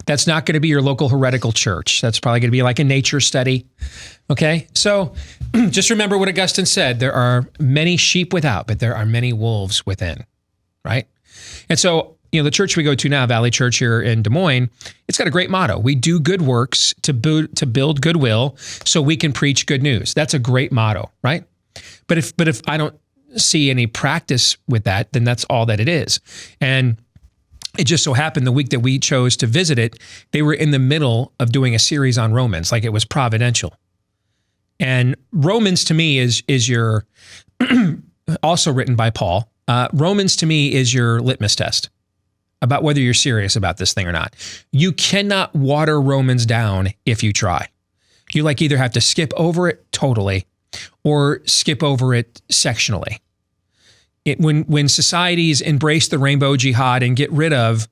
That's not going to be your local heretical church. That's probably going to be like a nature study. Okay. So just remember what Augustine said. There are many sheep without, but there are many wolves within. Right. And so, the church we go to now, Valley Church here in Des Moines, it's got a great motto. We do good works to build goodwill so we can preach good news. That's a great motto, right? But if I don't see any practice with that, then that's all that it is. And it just so happened the week that we chose to visit it, they were in the middle of doing a series on Romans, like it was providential. And Romans to me is your, also written by Paul, Romans to me is your litmus test about whether you're serious about this thing or not. You cannot water Romans down if you try. You either have to skip over it totally or skip over it sectionally. When societies embrace the rainbow jihad and get rid of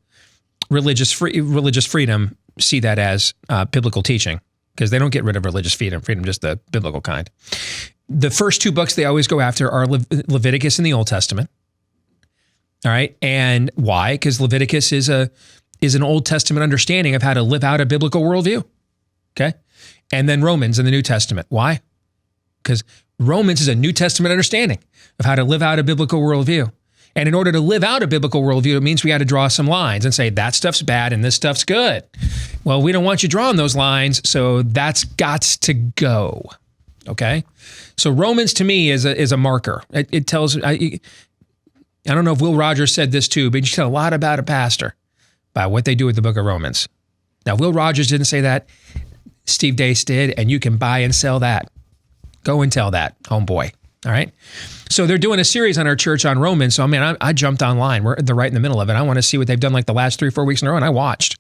religious freedom, see that as biblical teaching, because they don't get rid of religious freedom, just the biblical kind. The first 2 books they always go after are Leviticus and the Old Testament. All right. And why? Because Leviticus is an Old Testament understanding of how to live out a biblical worldview. Okay. And then Romans in the New Testament. Why? Because Romans is a New Testament understanding of how to live out a biblical worldview. And in order to live out a biblical worldview, it means we got to draw some lines and say that stuff's bad and this stuff's good. Well, we don't want you drawing those lines, so that's got to go. Okay? So Romans to me is a marker. It tells, I don't know if Will Rogers said this too, but you tell a lot about a pastor by what they do with the book of Romans. Now, Will Rogers didn't say that. Steve Deace did, and you can buy and sell that. Go and tell that, homeboy. All right? So they're doing a series on our church on Romans. So, I jumped online. They're right in the middle of it. I want to see what they've done like the last 3 or 4 weeks in a row, and I watched.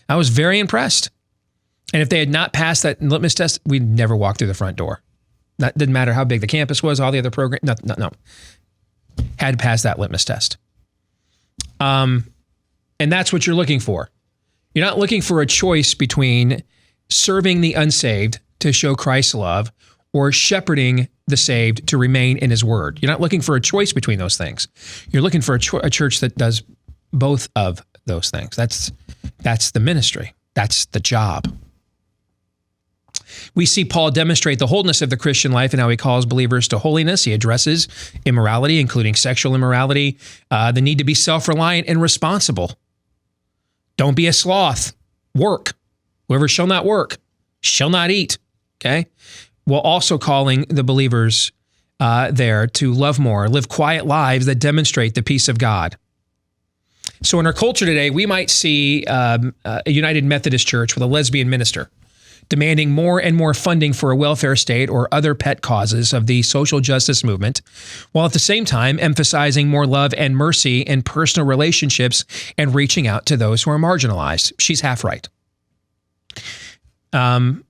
I was very impressed. And if they had not passed that litmus test, we'd never walk through the front door. That didn't matter how big the campus was, all the other programs. No. Had to pass that litmus test. And that's what you're looking for. You're not looking for a choice between serving the unsaved to show Christ's love or shepherding the saved to remain in his word. You're not looking for a choice between those things. You're looking for a church that does both of those things. That's the ministry. That's the job. We see Paul demonstrate the wholeness of the Christian life and how he calls believers to holiness. He addresses immorality, including sexual immorality, the need to be self-reliant and responsible. Don't be a sloth. Work. Whoever shall not work shall not eat. Okay? While also calling the believers there to love more, live quiet lives that demonstrate the peace of God. So in our culture today, we might see a United Methodist Church with a lesbian minister demanding more and more funding for a welfare state or other pet causes of the social justice movement, while at the same time emphasizing more love and mercy in personal relationships and reaching out to those who are marginalized. She's half right. And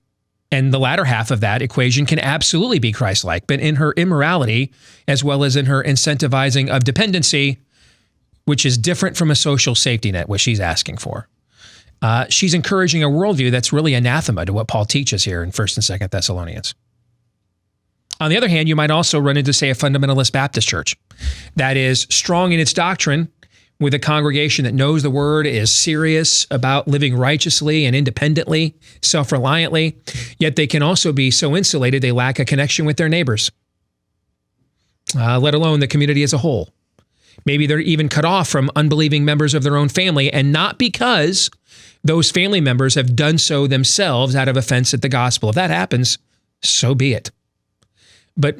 the latter half of that equation can absolutely be Christ-like, but in her immorality, as well as in her incentivizing of dependency, which is different from a social safety net, which she's asking for. She's encouraging a worldview that's really anathema to what Paul teaches here in 1st and 2nd Thessalonians. On the other hand, you might also run into, say, a fundamentalist Baptist church that is strong in its doctrine with a congregation that knows the word, is serious about living righteously and independently, self-reliantly, yet they can also be so insulated they lack a connection with their neighbors, let alone the community as a whole. Maybe they're even cut off from unbelieving members of their own family, and not because those family members have done so themselves out of offense at the gospel. If that happens, so be it. But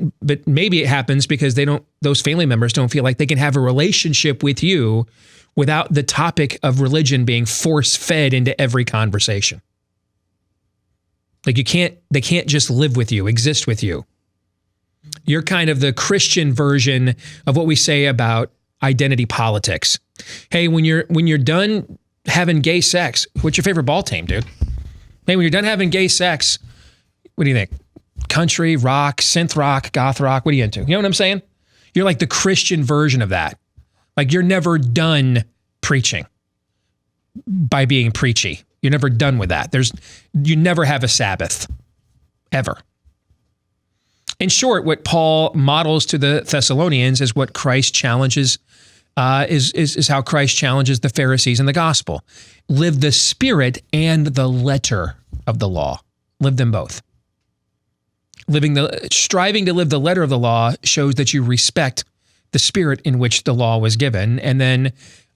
maybe it happens because those family members don't feel like they can have a relationship with you without the topic of religion being force-fed into every conversation. Like they can't just live with you, exist with you. You're kind of the Christian version of what we say about identity politics. Hey, when you're done having gay sex, what's your favorite ball team, dude? Hey, when you're done having gay sex, what do you think? Country, rock, synth rock, goth rock, what are you into? You know what I'm saying? You're like the Christian version of that. Like you're never done preaching by being preachy. You're never done with that. You never have a Sabbath, ever. In short, what Paul models to the Thessalonians is what Christ challenges, is how Christ challenges the Pharisees in the gospel. Live the spirit and the letter of the law. Live them both. Striving to live the letter of the law shows that you respect the spirit in which the law was given, and then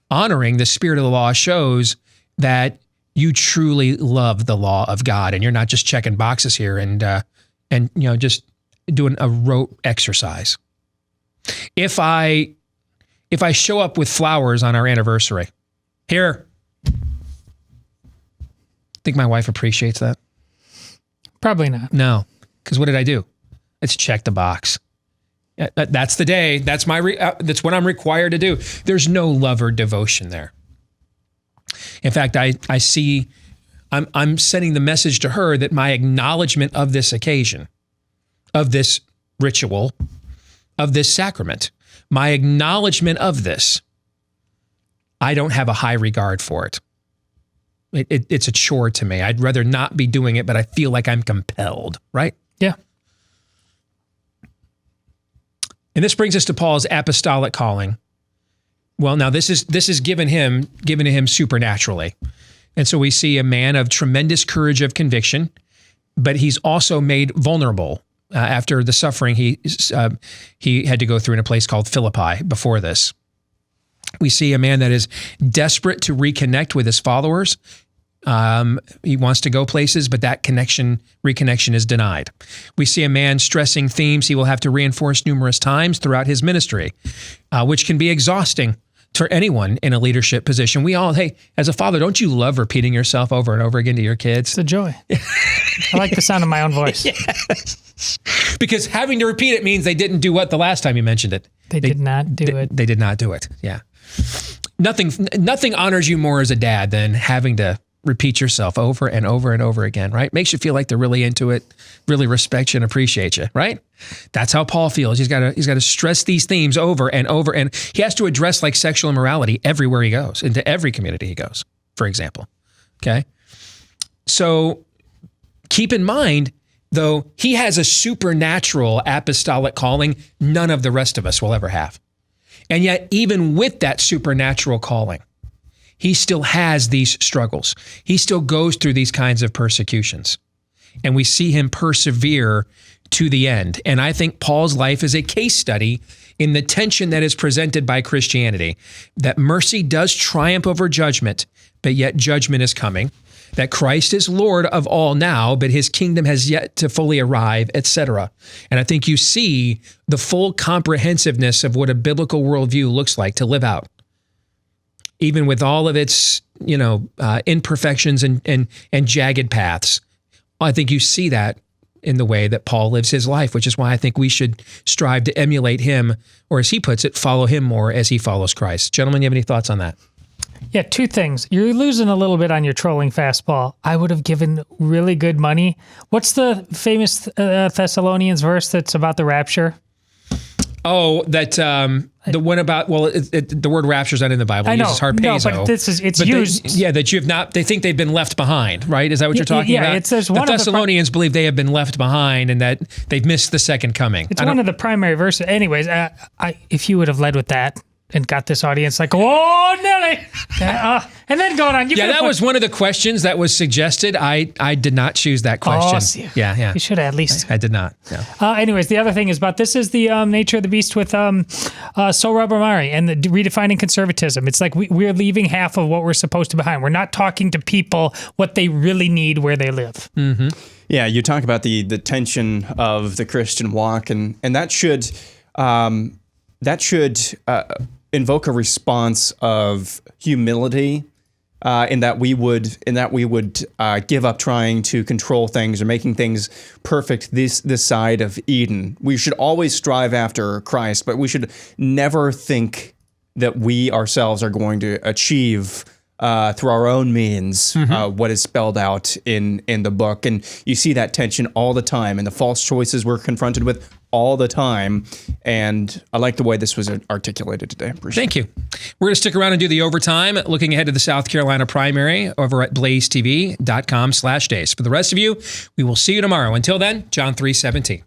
honoring the spirit of the law shows that you truly love the law of God, and you're not just checking boxes here and just doing a rote exercise. If I show up with flowers on our anniversary, here, think my wife appreciates that? Probably not. No, because what did I do? Let's check the box. That's the day. That's that's what I'm required to do. There's no love or devotion there. In fact, I see, I'm sending the message to her that my acknowledgement of this occasion, of this ritual, of this sacrament, my acknowledgement of this, I don't have a high regard for it. It's a chore to me. I'd rather not be doing it, but I feel like I'm compelled, right? Yeah. And this brings us to Paul's apostolic calling. Well, now this is given to him supernaturally. And so we see a man of tremendous courage of conviction, but he's also made vulnerable after the suffering he had to go through in a place called Philippi before this. We see a man that is desperate to reconnect with his followers. He wants to go places, but that reconnection is denied. We see a man stressing themes he will have to reinforce numerous times throughout his ministry, which can be exhausting for anyone in a leadership position. We all, hey, as a father, don't you love repeating yourself over and over again to your kids? It's a joy. I like the sound of my own voice. Yes. Because having to repeat it means they didn't do what the last time you mentioned it. They did not do it. They did not do it. Yeah. Nothing honors you more as a dad than having to repeat yourself over and over and over again, right? Makes you feel like they're really into it, really respect you and appreciate you, right? That's how Paul feels. He's got to stress these themes over and over, and he has to address like sexual immorality everywhere he goes, into every community he goes, for example. Okay? So keep in mind, though, he has a supernatural apostolic calling none of the rest of us will ever have. And yet, even with that supernatural calling, he still has these struggles. He still goes through these kinds of persecutions. And we see him persevere to the end. And I think Paul's life is a case study in the tension that is presented by Christianity, that mercy does triumph over judgment, but yet judgment is coming, that Christ is Lord of all now, but his kingdom has yet to fully arrive, etc. And I think you see the full comprehensiveness of what a biblical worldview looks like to live out, even with all of its, imperfections and jagged paths. I think you see that in the way that Paul lives his life, which is why I think we should strive to emulate him, or as he puts it, follow him more as he follows Christ. Gentlemen, you have any thoughts on that? Yeah, two things. You're losing a little bit on your trolling fastball. I would have given really good money. What's the famous Thessalonians verse that's about the rapture? Oh, that the one about, the word rapture is not in the Bible. I know. It uses harpazo. No, but it's used. That you have not, they think they've been left behind, right? Is that what you're talking about? There's one the Thessalonians believe they have been left behind and that they've missed the second coming. It's one of the primary verses. Anyways, if you would have led with that and got this audience like, oh, Nelly, and then going on. That was one of the questions that was suggested. I did not choose that question. Yeah. You should have at least. I did not. No. Anyways, the other thing is about this is the nature of the beast with Sohrab Ahmari and the redefining conservatism. It's like we're leaving half of what we're supposed to behind. We're not talking to people what they really need where they live. Mm-hmm. Yeah, you talk about the tension of the Christian walk, and that should invoke a response of humility, in that we would give up trying to control things or making things perfect this side of Eden. We should always strive after Christ, but we should never think that we ourselves are going to achieve through our own means what is spelled out in the book. And you see that tension all the time, and the false choices we're confronted with all the time. And I like the way this was articulated today. Thank you. We're going to stick around and do the overtime, looking ahead to the South Carolina primary over at blazetv.com/days. For the rest of you, we will see you tomorrow. Until then, John 3:17.